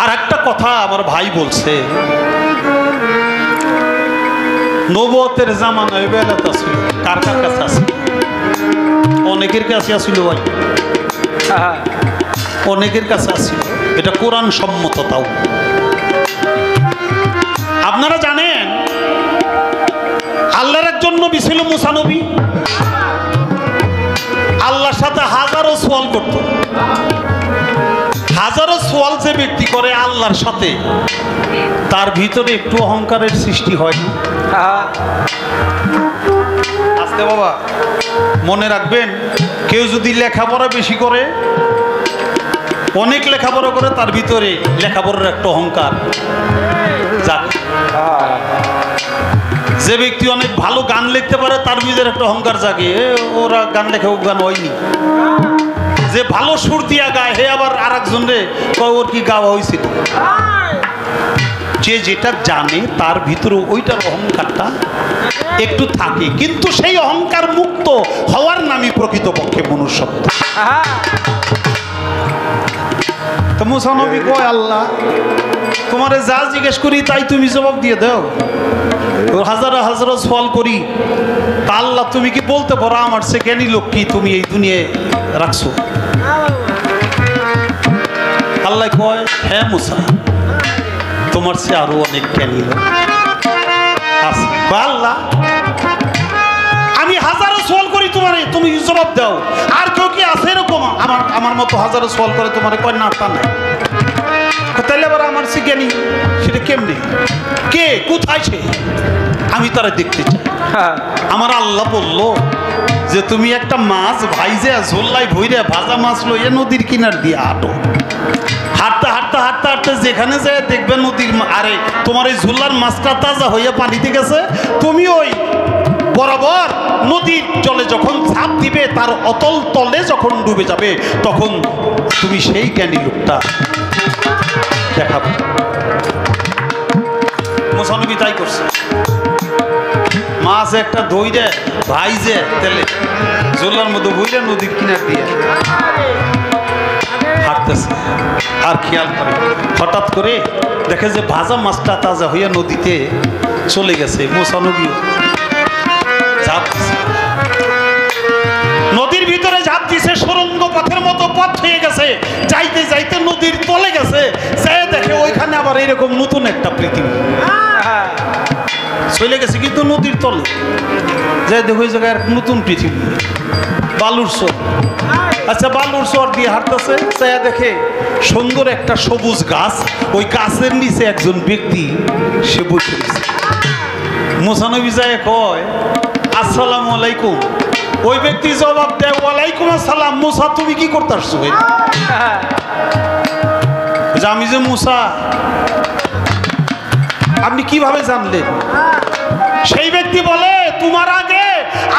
আর একটা কথা আমার ভাই বলছে, নবুয়তের জামানায় বেলাত ছিল, কার কার কাছে আছিল? অনেকের কাছে আছিল ভাই, অনেকের কাছে আছিল। এটা কোরআন সম্মত। তাও আপনারা জানেন আল্লাহর একজন নবী ছিল মুসা নবী। আল্লাহর সাথে হাজারো সওয়াল করত। হাজারো সওয়াল যে ব্যক্তি করে আল্লাহর সাথে, তার ভিতরে একটু অহংকারের সৃষ্টি হয় না? আস্তে বাবা, মনে রাখবেন, কেউ যদি লেখাপড়া বেশি করে, অনেক লেখাপড়া করে, তার ভিতরে লেখাপড়ার একটা অহংকার যাক। যে ব্যক্তি অনেক ভালো গান লিখতে পারে তার ভিতরে একটা অহংকার জাগে, ওরা গান লেখে, ও গান হয়নি। যে ভালো সুর দিয়া গায়, হে আবার আর একজনে ওর কি গাওয়া হয়েছিল। যে যেটা জানে তার ভিতরে ওইটার অহংকারটা একটু থাকে, কিন্তু সেই অহংকার মুক্ত হওয়ার নামই প্রকৃতপক্ষে মনুষ্যত্ব। তো মুসা নবী কয়, আল্লাহ তোমারে যা জিজ্ঞেস করি তাই তুমি জবাব দিয়ে দাও। হাজারো হাজারো সওয়াল করি, তা আল্লাহ তুমি কি বলতে পারো আমার সে জ্ঞানী লোক কি তুমি এই দুনিয়ায় রাখছো? আল্লাহ কয়, হ্যাঁ মুসা, তোমার সে আরো অনেক জ্ঞানী লোক আছে। আল্লাহ আমি হাজারো সওয়াল করি তোমারে, তুমি জবাব দাও। আর কেউ কি আছে এরকম আমার মতো হাজারো সওয়াল করে তোমারে? কয় না, তা নাই। তাহলে আবার আমার সে জ্ঞানী, সেটা কেমনি, কে, কোথায় সে? আমি তারা দেখতে চাই। আমার আল্লাহ বলল যে তুমি একটা মাছ ভাইজে ঝোল্লাই ভইরে ভাজা মাছ লইয়া নদীর কিনার দিয়ে হাঁটো। হাঁটতে হাঁটতে হাঁটতে হাঁটতে যেখানে যায় দেখবে নদীর, আরে তোমার এই ঝোলার মাছটা তাজা হইয়া পানিতে গেছে, তুমি ওই বরাবর নদীর জলে যখন ঝাঁপ দিবে, তার অতল তলে যখন ডুবে যাবে, তখন তুমি সেই জ্ঞানী লোকটা দেখাবে। মুসা নবী তাই করছে। মাছ একটা দইরে ভাইজে তেলে জোলার মধ্যে বইলে নদীর কিনার দিয়ে হাঁটতেছে। আর খেয়াল করে হঠাৎ করে দেখে যে ভাজা মাছটা তাজা হইয়া নদীতে চলে গেছে। মুসা নবী ঝাঁপ দিছে, নদীর ভিতরে ঝাঁপ দিছে, সুড়ঙ্গ পথের মতো পথ হয়ে গেছে। যাইতে যাইতে নদীর তলে গেছে, সে দেখে ওইখানে আবার এরকম নতুন একটা পৃথিবী চলে গেছে, কিন্তু নদীর তলে যাই দেখো ওই জায়গায় নতুন পৃথিবী, বালুর চর। আচ্ছা, বালুর চর দিয়ে হাঁটতেছে, সে দেখে সুন্দর একটা সবুজ গাছ, ওই গাছের নিচে একজন ব্যক্তি সে বসে গেছে। মুসা নবী যায় কয় আসসালামু আলাইকুম। ওই ব্যক্তি জবাব দেয় ওয়ালাইকুম আসসালাম। মুসা তুমি কি করতে আসছো? যে আমি যে মুসা, আপনি কিভাবে জানলেন? সেই ব্যক্তি বলে তোমার আগে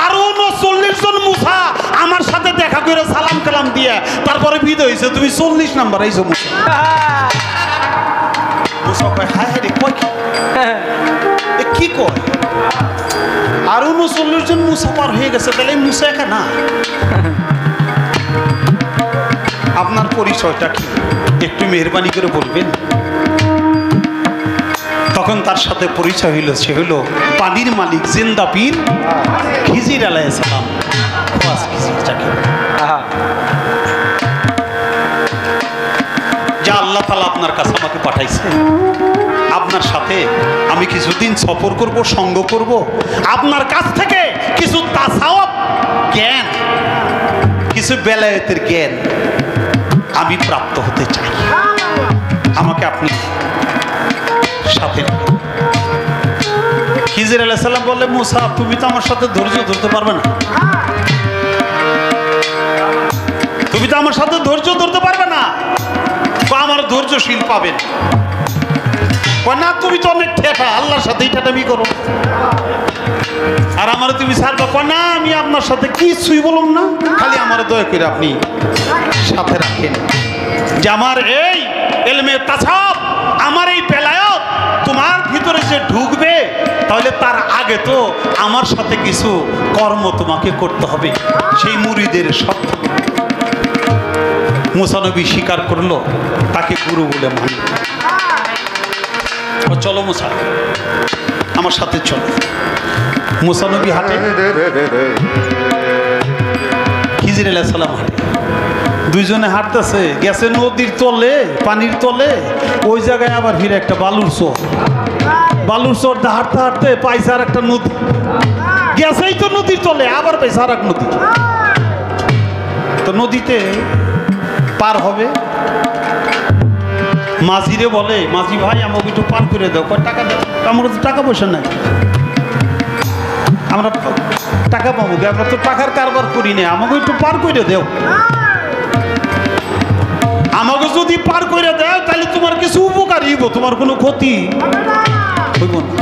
আরো 39 জন মুসা আমার সাথে দেখা করে সালাম কালাম দিয়ে তারপরে বিদায় হয়েছে, তুমি 40 নাম্বার এইছো মুসা। মুসা কয় হায় হায় রে, কয় কি কয়? আরো 39 জন মুসা পার হয়ে গেছে, তাহলে মুসা একা না। আপনার পরিচয়টা কি একটু মেহরবানি করে বলবেন? তখন তার সাথে পরিচয় হইল, সে হইল পানির মালিক জিন্দা পীর খিজির আলাইহিস সালাম। যা আল্লাহ তাআলা আপনার কাছে আমাকে পাঠাইছে, আপনার সাথে আমি কিছুদিন সফর করব, সঙ্গ করব, আপনার কাছ থেকে কিছু তাসাওয়াব জ্ঞান, কিছু বেলায়েতের জ্ঞান আমি প্রাপ্ত হতে চাই। আমাকে আপনি সাথে খিজির আলাইহিস সালাম বললে মুসা তুমি তো আমার সাথে ধৈর্য ধরতে পারবে না, তুমি তো আমার সাথে ধৈর্য ধরতে পারবে না। আমার ধৈর্যশীল পাবেন না, তুমি তো অনেক ঠেটা, আল্লাহর সাথেই ঠেটামি করো, আর আমার তুমি ছাড়বা না। আমি আপনার সাথে কিছুই বলুন না, খালি আমার দয়া করে আপনি সাথে রাখেন যে আমার এই ইলমে তাসাউফ, আমার এই বেলায়েত তোমার ভিতরে যে ঢুকবে, তাহলে তার আগে তো আমার সাথে কিছু কর্ম তোমাকে করতে হবে, সেই মুরিদের শর্ত। মুসা নবী স্বীকার করলো, তাকে গুরু বলে মানল। চলো মুসা আমার সাথে চলো। মুসা নবী হাঁটে, খিজির আলাইহিস সালাম হাঁটে, দুইজনে হাঁটতেছে, গেছে নদীর তলে, পানির তলে। ওই জায়গায় আবার ফিরে একটা বালুর চর, বালুর চর হাঁটতে হাঁটতে পাইছে আর একটা নদী। গেছেই তো নদীর তলে, আবার পাইছে আর এক নদী। তো নদীতে পার হবে, মাঝিরে বলে মাঝি ভাই আমাকে একটু পার করে দাও। টাকা দাও, আমরা তো টাকা পয়সা নাই, আমরা টাকা পাবো, আমরা তো টাকার কারবার করি না, আমাকে একটু পার করে দেও। আমাকে যদি পার করে দেও তাহলে তোমার কিছু উপকার হইব, তোমার কোনো ক্ষতি হইব না।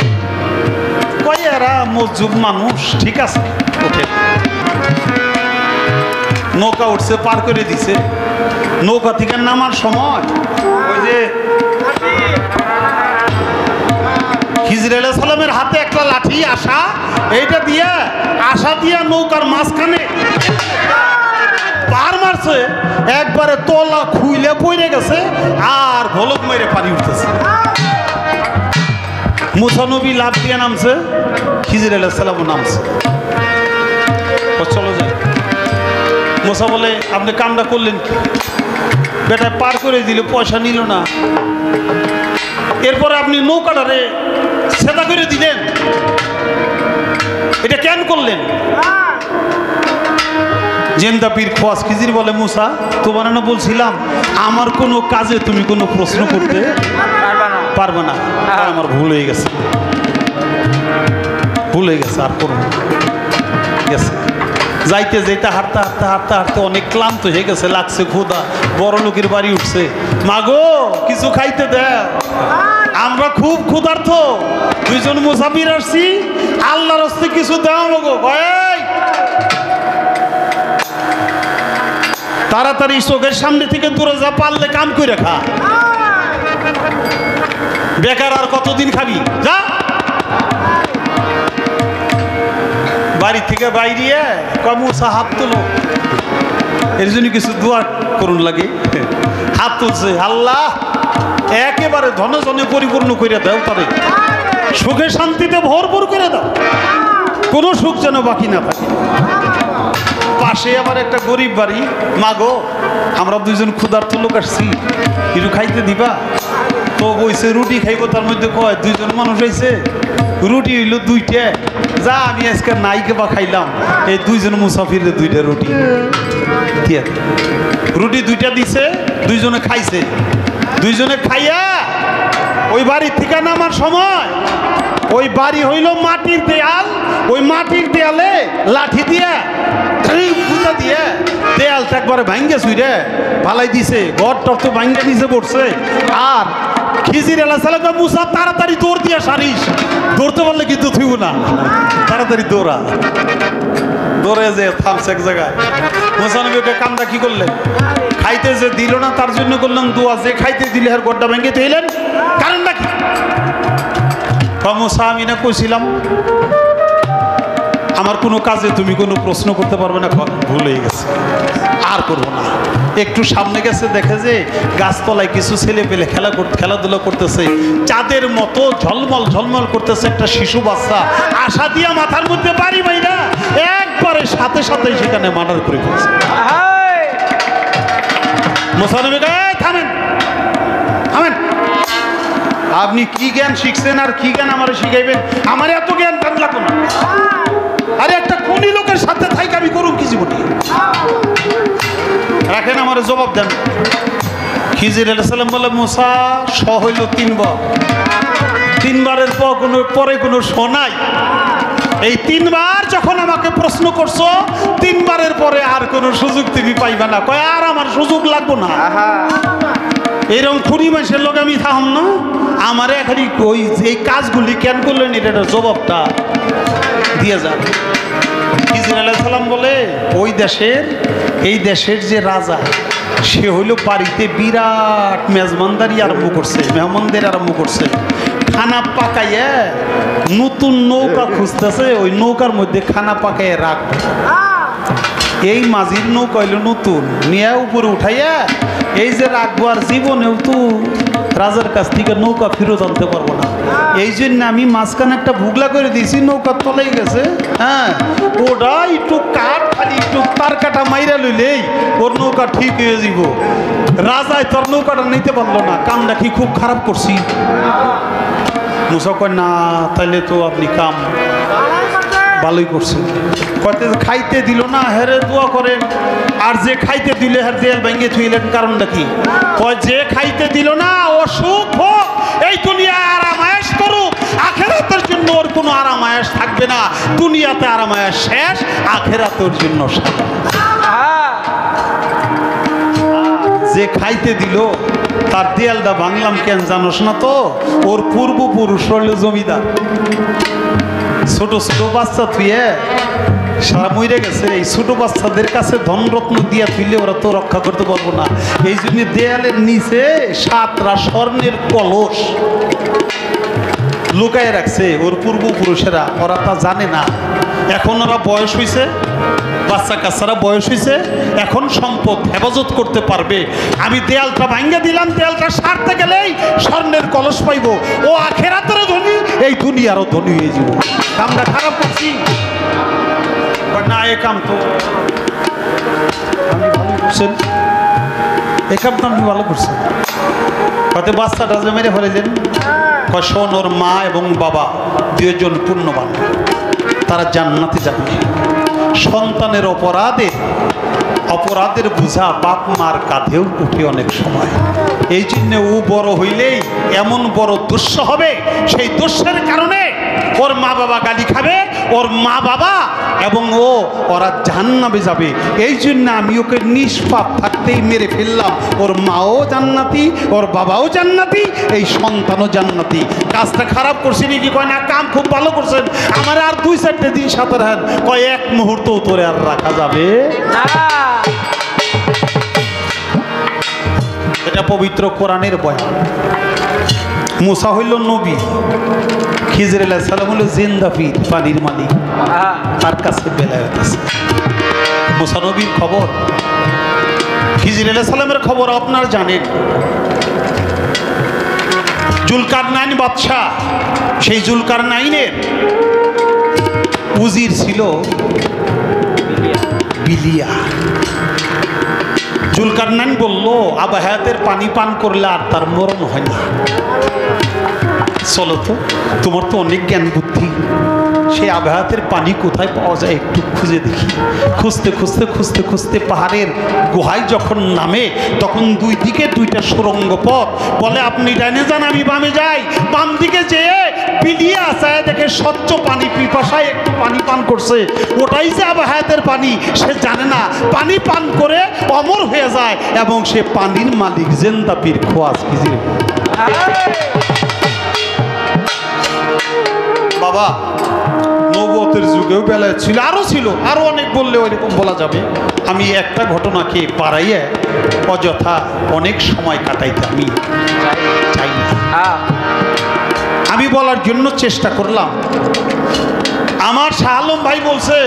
কয় এরা মজুব মানুষ, ঠিক আছে ওঠে। নৌকা উঠছে, পার করে দিছে। নৌকা থেকে নামার সময় ওই যে খিজির আলাইহিস সালামের হাতে একটা লাঠি আশা, এইটা দিয়ে আশা দিয়ে নৌকার মাঝখানে পার মারছে, একবারে তলা খুইলে পড়ে গেছে, আর ভলক মেরে পানি উঠতেছে। মুসা নবী লাফ দিয়ে নামছে, খিজির আলাইহিস সালামও নামছে। চলো যাই। মুসা বলে আপনি কামটা করলেন কি? বেটা পার করে দিল, পয়সা নিল না, এরপরে আপনি নৌকাটারে সেদা করে দিলেন, এটা কেন করলেন? জেন্দা পীর খোয়াজ খিজির বলে মুসা তোমার না বলছিলাম আমার কোনো কাজে তুমি কোনো প্রশ্ন করতে পারবে না, আমার ভুল হয়ে গেছে, ভুল হয়ে গেছে, আর করবো গেছে। যাইতে যাইতে হাঁটতে হাঁটতে হাঁটতে হাঁটতে অনেক ক্লান্ত হয়ে গেছে, লাগছে ক্ষুধা, বড় লোকের বাড়ি উঠছে, মাগো কিছু খাইতে দেয়, আমরা খুব ক্ষুধার্ত, দুইজন মুসাফির আসছি, আল্লাহর হস্তে কিছু দেওয়া মাগো। তাড়াতাড়ি চোখের সামনে থেকে দূরে যা, পারলে কাম করে খা, বেকার আর কতদিন খাবি, যা। বাড়ি থেকে বাইরে মুসা হাত তোলো, এর জন্য কিছু দোয়া করুন লাগে। হাত তুলছে, আল্লাহ একেবারে ধনে ধনে পরিপূর্ণ করে দাও, তারে সুখে শান্তিতে ভরপুর করে দাও, কোনো সুখ যেন বাকি না থাকে। পাশে আবার একটা গরিব বাড়ি, মাগো আমরা দুইজন ক্ষুধার্ত লোক আসছি, কিছু খাইতে দিবা? তো বইছে রুটি খাইবো, তার মধ্যে কয় দুইজন মানুষ হয়েছে, রুটি হইল দুইটা, যা আমি আজকে নাইকে বা খাইলাম, এই দুইজন মুসাফিরের দুইটা রুটি, রুটি দুইটা দিছে, দুইজনে খাইছে, দুইজনে খাইয়া ওই বাড়ির থেকে নামার সময় ওই বাড়ি হইল মাটির দেয়াল, ওই মাটির দেয়ালে লাঠি দিয়ে পুঁতা দিয়ে দেয়ালটা একবারে ভাঙ্গে ছুঁড়ে পালাই দিছে, ঘর টর তো ভাঙ্গে নিচে পড়ছে। আর খিজির আলাইহিস সালাম মুসা তাড়াতাড়ি দৌড় দিয়ে সারিস, দৌড়তে পারলে কিন্তু থুইব না, তাড়াতাড়ি দৌড়া। দৌড়ে যে থামছে এক জায়গায়। মুসা নবীকে কান্দা কি করলেন? খাইতে যে দিল না তার জন্য করলাম দোয়া, যে খাইতে দিলে আর গড্ডা ভেঙে দিলেন, কারণটা কি? মুসা আমি না কইছিলাম আমার কোনো কাজে তুমি কোনো প্রশ্ন করতে পারবে না, ভুল হয়ে গেছে, আর করবো না। একটু সামনে গেছে, দেখে যে গাছতলায় কিছু ছেলে পেলে খেলাধুলা করতেছে, চাঁদের মতো ঝলমল ঝলমল করতেছে একটা শিশু বাচ্চা। আশা দিয়া মাথার মধ্যে বাড়ি বাইরা একবারে সাথে সাথে সেখানে মার্ডার করে ফেলছে। মুসা নবী কয়, থামেন থামেন, আপনি কি জ্ঞান শিখছেন আর কি জ্ঞান আমার শিখাইবেন? আমার এত জ্ঞান কান লাগতো না। আরে একটা খুনি লোকের সাথে থাইকে আমি করুন কি জীবনে? রাখেন, আমার জবাব দেন। খিজির আলাইহিস সালাম বলে, মুসা স হইল 3 বার, 3 বারের পরে কোনো শোনাই। এই 3 বার যখন আমাকে প্রশ্ন করছো, 3 বারের পরে আর কোনো সুযোগ তুমি পাইবা না। কয় আর আমার সুযোগ লাগবো না। এরকম খুনি মানুষের লোক আমি থাম না, আমার এখানে ওই এই কাজগুলি কেন করলেন এটার জবাবটা দিয়ে যান। খিজির আলাইহিস সালাম বলে, ওই দেশের এই দেশের যে রাজা, সে হইল বাড়িতে বিরাট মেজবানদারি আরম্ভ করছে, মেহমানদের আরম্ভ করছে। খানা পাকাইয়া নতুন নৌকা খুঁজতেছে, ওই নৌকার মধ্যে খানা পাকাইয়া রাখবে। এই মাঝির নৌকা হইল নতুন, নিয়ে উপরে উঠাইয়া এই যে রাখবো, আর জীবনেও তো রাজার কাছ থেকে নৌকা ফেরত আনতে পারবো না। এই জন্য আমি মাঝখানে একটা ভুগলা করে দিয়েছি, নৌকা তলাই গেছে। হ্যাঁ, ওটা একটু কাঠ খালি একটু তার কাটা মাইরা লইলেই ওর নৌকা ঠিক হয়ে যাব। রাজায় তোর নৌকাটা নিতে পারলো না, কামটা কি খুব খারাপ করছি? মুসা কয়, না তাইলে তো আপনি কাম ভালোই করছেন। কয়তে খাইতে দিল না, হেরে দোয়া করেন। আর যে খাইতে দিলে হের দেয়াল ভেঙে থুইলেন, কারণটা কি? কয় যে খাইতে দিল না অসুখ হোক, এই দুনিয়ায় আরাম আয়েশ করুক, আখেরাতের জন্য ওর কোনো আরাম আয়েশ থাকবে না। দুনিয়াতে আরাম আয়েশ শেষ, আখেরাতের জন্য যে খাইতে দিল তার দেয়ালটা ভাঙলাম কেন জানোস না তো? ওর পূর্বপুরুষ হইল জমিদার, ছোট ছোট বাচ্চা থুয়ে সারা মরে গেছে। এই ছোট বাচ্চাদের কাছে ধনরত্ন দিয়া থুইলে ওরা তো রক্ষা করতে পারবো না। এই জন্য দেয়ালের নিচে 7টা স্বর্ণের কলস লুকায় রাখছে ওর পূর্বপুরুষেরা। ওরা তা জানে না, এখন ওরা বয়স হয়েছে, বাচ্চা কাচ্চারা বয়স হয়েছে, এখন সম্পদ হেফাজত করতে পারবে। আমি দেয়ালটা ভাঙ্গে দিলাম, দেয়ালটা সারতে গেলেই স্বর্ণের কলস পাইব। ও আখেরাতেরও ধনী, এই দুনিয়ারও ধনী হয়ে যাব। কামটা খারাপ করছি না? এ কাম তো আপনি ভালো করছেন, এ কাম তো আপনি ভালো করছেন। হয়তো বাচ্চাটা যে মেরে ফেলেছেন, শোন ওর মা এবং বাবা 2 জন পুণ্যবান, তারা জান্নাতে যাবে। সন্তানের অপরাধের বোঝা বাপ মার কাঁধেও উঠে অনেক সময়। এই জন্য ও বড় হইলেই এমন বড় দোষ্য হবে, সেই দোষের কারণে ওর মা বাবা গালি খাবে, ওর মা বাবা এবং ওরা জাহান্নামে যাবে। এই জন্য আমি ওকে নিষ্পাপ থাকতেই মেরে ফেললাম। ওর মাও জান্নাতি, ওর বাবাও জান্নাতি, এই সন্তানও জান্নাতি। কাজটা খারাপ করছি নাকি? কয় না, কাম খুব ভালো করছেন, আমার আর 2-4 দিন সাথে রাখেন। কয় এক মুহূর্ত তোরে আর রাখা যাবে না। এটা পবিত্র কোরআনের বয়ান। মুসা হইল নবী, খিজির আলাইহিস সালাম হইল জিন্দা পীর, পানির মালিক, তার কাছে বেলায়েত আছে। মুসা নবীর খবর, খিজির আলাইহিস সালামের খবর আপনারা জানেন। জুলকারনাইন বাদশাহ, সেই জুলকারনাইনের উজির ছিল বিলিয়া। জুলকারনাইন বলল আবা হায়াতের পানি পান করলে আর তার মরণ হয় না। চলো তো, তোমার তো অনেক জ্ঞান বুদ্ধি, সেই আবহাওয়াতের পানি কোথায় পাওয়া যায় একটু খুঁজে দেখি। খুঁজতে খুঁজতে খুঁজতে খুঁজতে পাহাড়ের গুহায় যখন নামে তখন দুই দিকে দুইটা সুরঙ্গ পথ। বলে আপনি ডাইনে যান, আমি বামে যাই। বাম দিকে যেয়ে বিলিয়ে আসায় দেখে স্বচ্ছ পানি, পিপাসায় একটু পানি পান করছে, ওটাই যে আবহাওয়াতের পানি সে জানে না। পানি পান করে অমর হয়ে যায় এবং সে পানির মালিক জেন্দা পীর খোয়াজ কিজির। বাবা নবুয়তের যুগেও বেলায় ছিল, আরো অনেক বললে ওইরকম বলা যাবে। আমি একটা ঘটনাকে পাড়াইয়া অযথা অনেক সময় কাটাইতে আমি চাই না। আমি বলার জন্য চেষ্টা করলাম। আমার শাহ আলম ভাই বলছে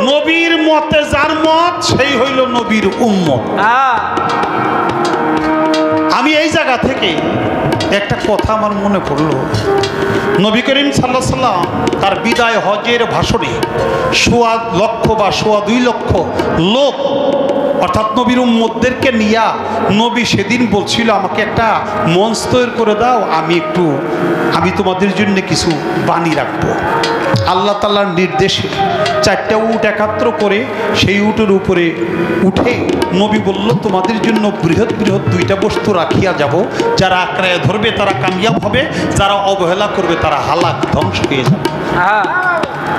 নবীর মতে যার মত সেই হইল নবীর উম্মত। আমি এই জায়গা থেকে একটা কথা আমার মনে পড়লো। নবী করিম সাল্লাল্লাহু আলাইহি সাল্লাম তার বিদায় হজের ভাষণে ১.৫ লক্ষ বা ২.৫ লক্ষ লোক অর্থাৎ নবীর উম্মতদেরকে নিয়া নবী সেদিন বলছিল আমাকে একটা মঞ্চ তৈরি করে দাও, আমি তোমাদের জন্য কিছু বাণী রাখবো। আল্লাহ তাআলার নির্দেশে 4টা উট একাত্র করে সেই উটের উপরে উঠে নবী বলল তোমাদের জন্য বৃহৎ বৃহৎ 2টা বস্তু রাখিয়া যাব, যারা আঁকড়ায় ধরবে তারা কামিয়াব হবে, যারা অবহেলা করবে তারা হালাক ধ্বংস হয়ে যাবে।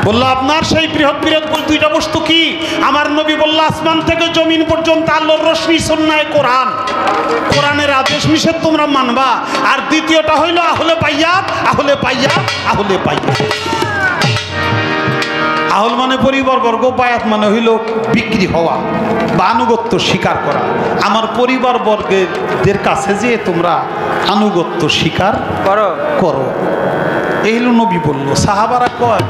বলল আপনার সেই বৃহৎ বৃহৎ 2টা বস্তু কি? আমার নবী বলল আসমান থেকে জমিন পর্যন্ত আল্লাহর রশ্মি সুন্নায় কোরআন, কোরআনের আদেশ নিষেধ তোমরা মানবা। আর দ্বিতীয়টা হইল আহলে বাইয়াত, আহলে বাইয়াত, আহলে বাইয়াত। আহল মানে পরিবার বর্গ, বায়াত মানে হইল বিক্রি হওয়া বা আনুগত্য স্বীকার করা। আমার পরিবার বর্গের কাছে যে তোমরা আনুগত্য স্বীকার করো, এই হলো নবী বলল। সাহাবারা কয়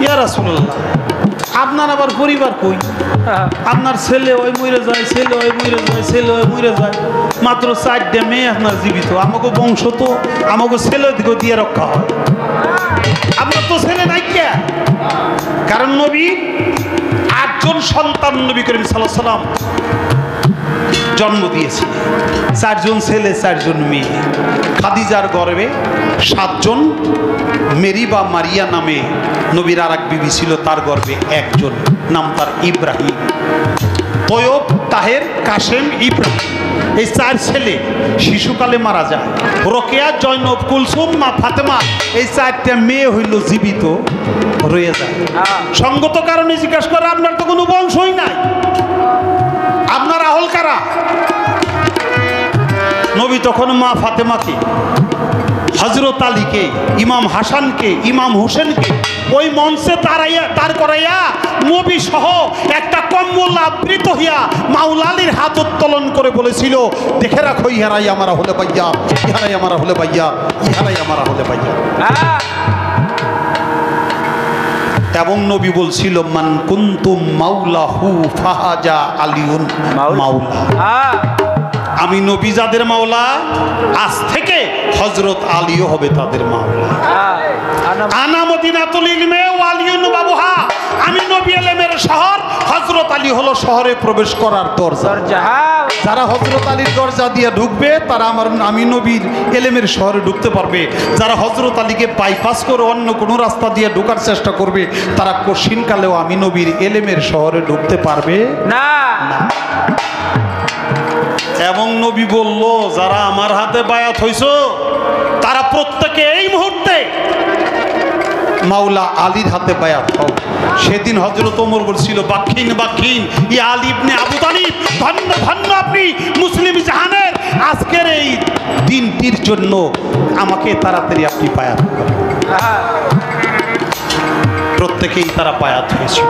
ইয়া রাসূলুল্লাহ আপনার আবার পরিবার কই? আপনার ছেলে ওই মরে যায়, ছেলে ওই মরে যায়, ছেলে ওই মরে যায়, মাত্র 4টা মেয়ে আপনার জীবিত। আমাকে বংশ তো আমাকে ছেলে দিকে দিয়ে রক্ষা হয়, আপনার তো ছেলে নাই কে? কারণ নবী 8 জন সন্তান নবী করিম সাল্লাল্লাহু আলাইহি সাল্লাম জন্ম দিয়েছে, 4 জন ছেলে 4 জন মেয়ে। খাদিজার গর্ভে 7 জন, মেরি বা মারিয়া নামে নবীর আর এক বিবি ছিল, তার গর্ভে 1 জন, নাম তার ইব্রাহিম। তয়ব, তাহের, কাশেম, ইব্রাহিম, এই 4 ছেলে শিশুকালে মারা যায়। রোকেয়া, জয়নব, কুলসুম, মা ফাতেমা, এই 4টা মেয়ে হইল জীবিত রয়ে যায়। সঙ্গত কারণে জিজ্ঞাসা করে আপনার তো কোনো বংশই নাই, আপনার আহল কারা? নবী তখন মা ফাতেমাকে, হযরত আলীকে, ইমাম হাসানকে, ইমাম হোসেনকে ওই মঞ্চে তার করাইয়া নবী সহ একটা কম্বল আবৃত হইয়া মাওলা আলীর হাত উত্তোলন করে বলেছিল দেখে রাখো ইহারাই আমারা হলে পাইয়া, ইহারাই আমারা হলে পাইয়া, ইহারাই আমারা হলে পাইয়া। এবং নবী বলছিল মান কুনতুম মাওলাহু ফাহাজা আলিউন মাওলা। আমি নবী যাদের মাওলা, আজ থেকে হযরত আলীও হবে তাদের মাওলা। আনা মদিনাতুল ইলমে ওয়া আলিউন বাবুহা, আমি নবী ইলমের শহর, হযরত আলী হলো শহরে প্রবেশ করার দরজা। যারা হযরত আলীর দরজা দিয়ে ঢুকবে তারা আমি নবীর ইলমের শহরে ঢুকতে পারবে। যারা হযরত আলীকে বাইপাস করে অন্য কোনো রাস্তা দিয়ে ঢোকার চেষ্টা করবে তারা কঠিনকালেও আমি নবীর ইলমের শহরে ঢুকতে পারবে না। এবং নবী বলল যারা আমার হাতে বায়াত হইছো তারা প্রত্যেকে এই মুহূর্তে মাওলা আলীর হাতে বায়াত হও। সেদিন হযরত ওমর বলছিল বাখিন বাখিন ইয়া আলী ইবনে আবু তালিব, ধন্য ধন্য আপনি মুসলিম জাহানের আজকের এই দিনটির জন্য আমাকে তাড়াতাড়ি আপনি বায়াত করেন। প্রত্যেকেই তারা বায়াত হয়েছিল।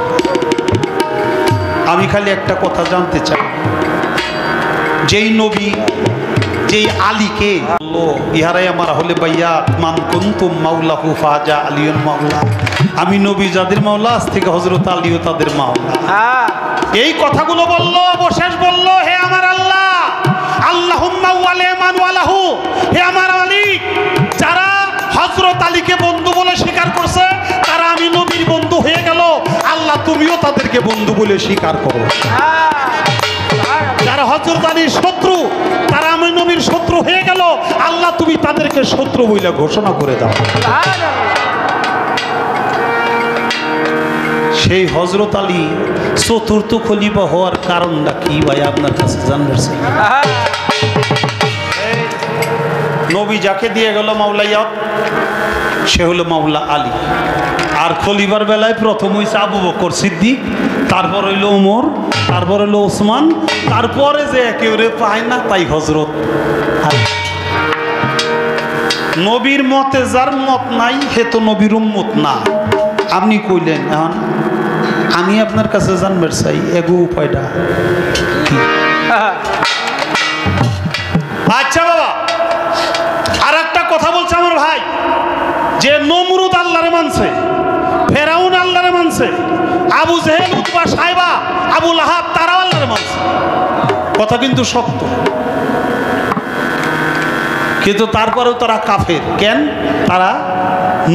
আমি খালি একটা কথা জানতে চাই, যেই নবী যেই আলীকে বললো ইহারাই আমার হলে ভাইয়া মান কুনতুম মাওলাহু ফাজা আলিউন মাওলা, আমি নবী যাদের মাওলা আজ থেকে হযরত আলীও তাদের মাওলা। এই কথাগুলো বললো, অবশেষ বললো হে আমার আল্লাহ, আল্লাহুম্মা ওয়ালি মান ওয়ালাহু, হে আমার মালিক যারা হযরত আলীকে বন্ধু বলে স্বীকার করছে তারা আমি নবীর বন্ধু হয়ে গেল, আল্লাহ তুমিও তাদেরকে বন্ধু বলে স্বীকার করো। যারা হযরত আলীর শত্রু, তারা আমি নবীর শত্রু হয়ে গেল। আল্লাহ তুমি তাদেরকে শত্রু বলে ঘোষণা করে দাও। সেই হযরত আলী চতুর্থ খলিফা হওয়ার কারণটা কি ভাই আপনার কাছে জানতে চাই? নবী যাকে দিয়ে গেল মাওলাইয়াত, সে হলো মাওলা আলী। আর খলিফার বেলায় প্রথম হইছে আবু বকর সিদ্দিক, তারপর হইলো ওমর, তারপর হইলো ওসমান, তারপরে যে একেবারে পায় না তাই হযরত আলী। নবীর মতে যার মত নাই হে তো নবীর উম্মত না। আপনি কইলেন এখন আমি আপনার কাছে জানবার চাই এগো উপায়টা কি? আচ্ছা বাবা, আর একটা কথা বলছে আমার ভাই, যে নমরুদ আল্লাহরে মানছে, ফেরাউন আল্লাহরে মানছে, আবু জেহেল, উতবা, সাইবা, আবু লাহাব তারাও আল্লাহরে মানছে। কথা কিন্তু সত্য, কিন্তু তারপরেও তারা কাফের। কেন? তারা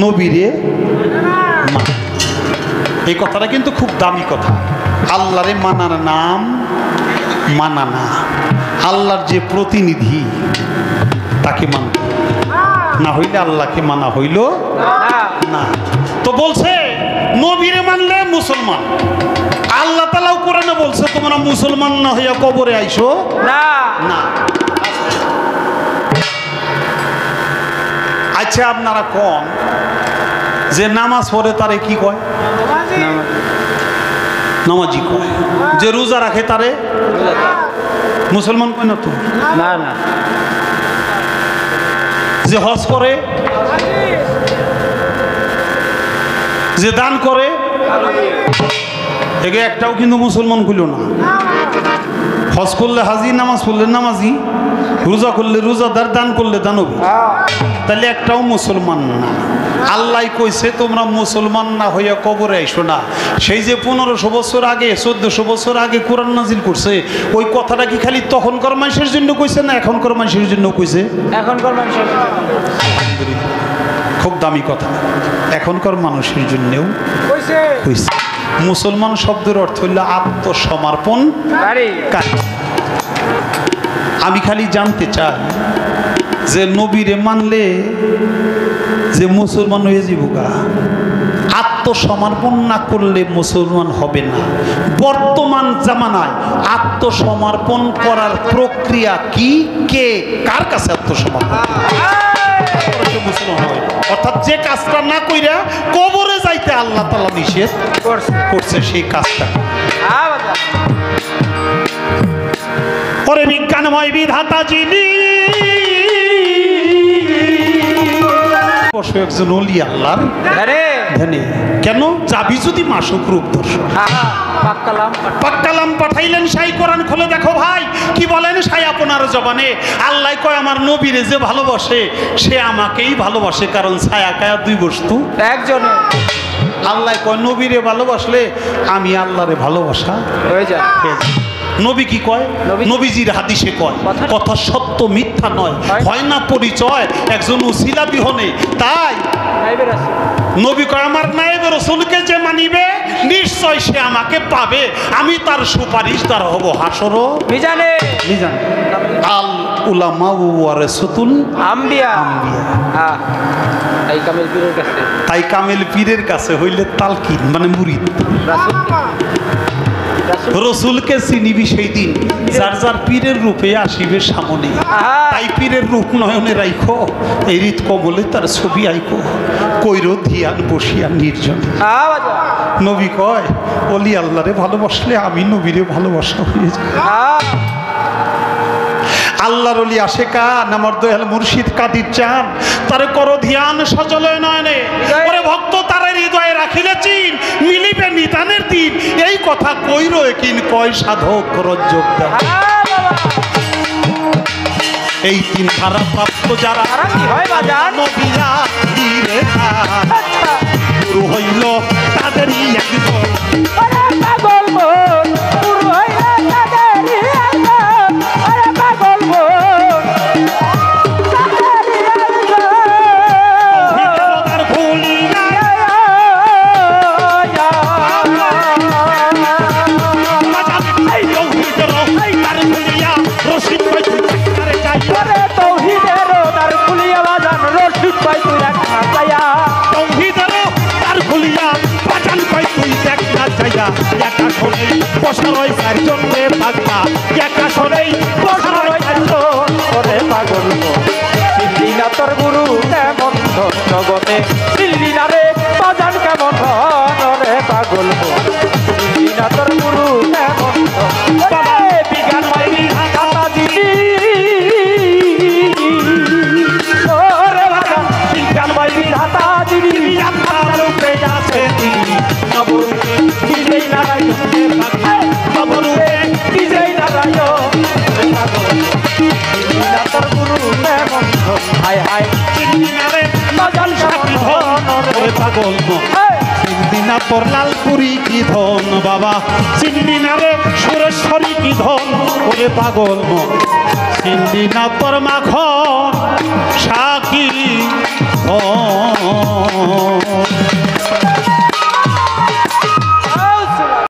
নবীরে মানে। এই কথাটা কিন্তু খুব দামি কথা। আল্লাহরে মানার নাম মানা না, আল্লাহর যে প্রতিনিধি তাকে মানতে, না হইলে আল্লাহকে মানা হইল না। তো বলছে নবীরে মানলে মুসলমান। আল্লাহ তাআলাও কোরআনে বলছে তোমরা মুসলমান না হইয়া কবরে আইসো না। আচ্ছা আপনারা কোন যে নামাজ পড়ে তারে কি কয়? নামাজি কয়। যে রোজা রাখে তারে মুসলমান কয় না তো? না না। যে হজ করে, যে দান করে, একে একটাও কিন্তু মুসলমান কইল না। হজ করলে হাজি, নামাজ পড়লে নামাজি, রোজা করলে রোজাদার, দান করলে দানবী, তাহলে একটাও মুসলমান না। আল্লাহ কইছে তোমরা মুসলমান না হইয়া কবরে আইসো না। সেই যে 1500 বছর আগে, 1400 বছর আগে কোরআন নাজিল করছে, ওই কথাটা কি খালি তখনকার মানুষের জন্য কইছে না এখনকার মানুষের জন্য কইছে? এখনকার মানুষের জন্য। খুব দামি কথা, এখনকার মানুষের জন্যও কইছে। মুসলমান শব্দের অর্থ হইল আত্মসমর্পণ। আমি খালি জানতে চাই যে নবীরে মানলে যে মুসলমান হয়ে যাবো গা, আত্মসমর্পণ না করলে মুসলমান হবে না। বর্তমান জামানায় আত্মসমর্পণ করার প্রক্রিয়া কি? কে কার কাছে আত্মসমর্পণ? মুসলমান হয়, অর্থাৎ যে কাজটা না কইরা কবরে যাইতে আল্লাহ তাআলা নিষেধ করছে সেই কাজটা। ওরে বিজ্ঞানময় বিধাতা যিনি, একজন ওলি আল্লাহর ধ্যানে। কেন? যাবি যদি মাসুক রূপ দর্শন। পাক্কালাম পাঠাইলেন, সাই কোরআন খুলে দেখো ভাই কি বলেন সাই আপনার জবানে। আল্লাহ কয় আমার নবীরে যে ভালোবাসে সে আমাকেই ভালোবাসে, কারণ ছায়া কায়া দুই বস্তু একজনে। আল্লাহ কয় নবীরে ভালোবাসলে আমি আল্লাহরে ভালোবাসা হয়ে যায়। নবী কি কয়? নবীজির হাদিসে কয় কথা সত্য মিথ্যা নয়, হয় না পরিচয় একজন উসিলা বিহনে। তাই নবী কয় আমার নায়েবে রাসূলকে যে মানিবে নিশ্চয় সে আমাকে পাবে, আমি তার সুপারিশদার হব হাসর মিজানে। আল উলামা ওয়ারাসাতুল আম্বিয়া। তাই কামেল পীরের কাছে হইলে তালকিন মানে মুরিদ। রসুলকে চিনিবি সেই দিন যার যার পীরের রূপে আসিবে সামনে। তাই পীরের রূপ নয়নে রাইখো, এই রীত কবলে তার ছবি আইকো, কইর ধিয়ান বসিয়া নির্জন। নবী কয় ওলি আল্লাহরে ভালোবাসলে আমি নবীরে ভালোবাসা হয়ে যায়। আল্লাহর ওলি আশেকান আমার দয়াল মুর্শিদ কাদির চান, তারে করো ধ্যান সজলে নয়নে। ওরে ভক্ত তারে হৃদয়ে রাখিলে চিন, মিলিবে নিদানের দিন। এই কথা কইরো একিন কয় সাধক রজ্জক দেন। এই তিন ধারা প্রাপ্ত যারা নবিয়া ধীরে গুরু হইল তাদেরই একজন। যার জন্যে পাগলা একা শোনেই বসানো ওরে পাগল দিল্লি না তোর গুরু কেমন ধন জগতে দিল্লি না রে বাজান কেমন ধন ওরে পাগল দিল্লি না তোর গুরু কেমন ধন বিজ্ঞান মাইলি খাতা দিদি ওরে বাজান বিজ্ঞান মাইলি খাতা দিদি আপনার রূপে আছে দিদি নবরূপে বিজয় নারায়ণ নবরূপে বিজয় নারায়ণ পাগল তোর গুরু কেমন ধন হায় হায় চিন্দিনারে বাজান কেমন ধন ওরে পাগল চিন্দিনা তোর লালপুরি কি ধন বাবা চিন্দিনারে সুরেশ্বরী কি ধন ওরে পাগল চিন্দিনা তোর মাখন সাকি ধন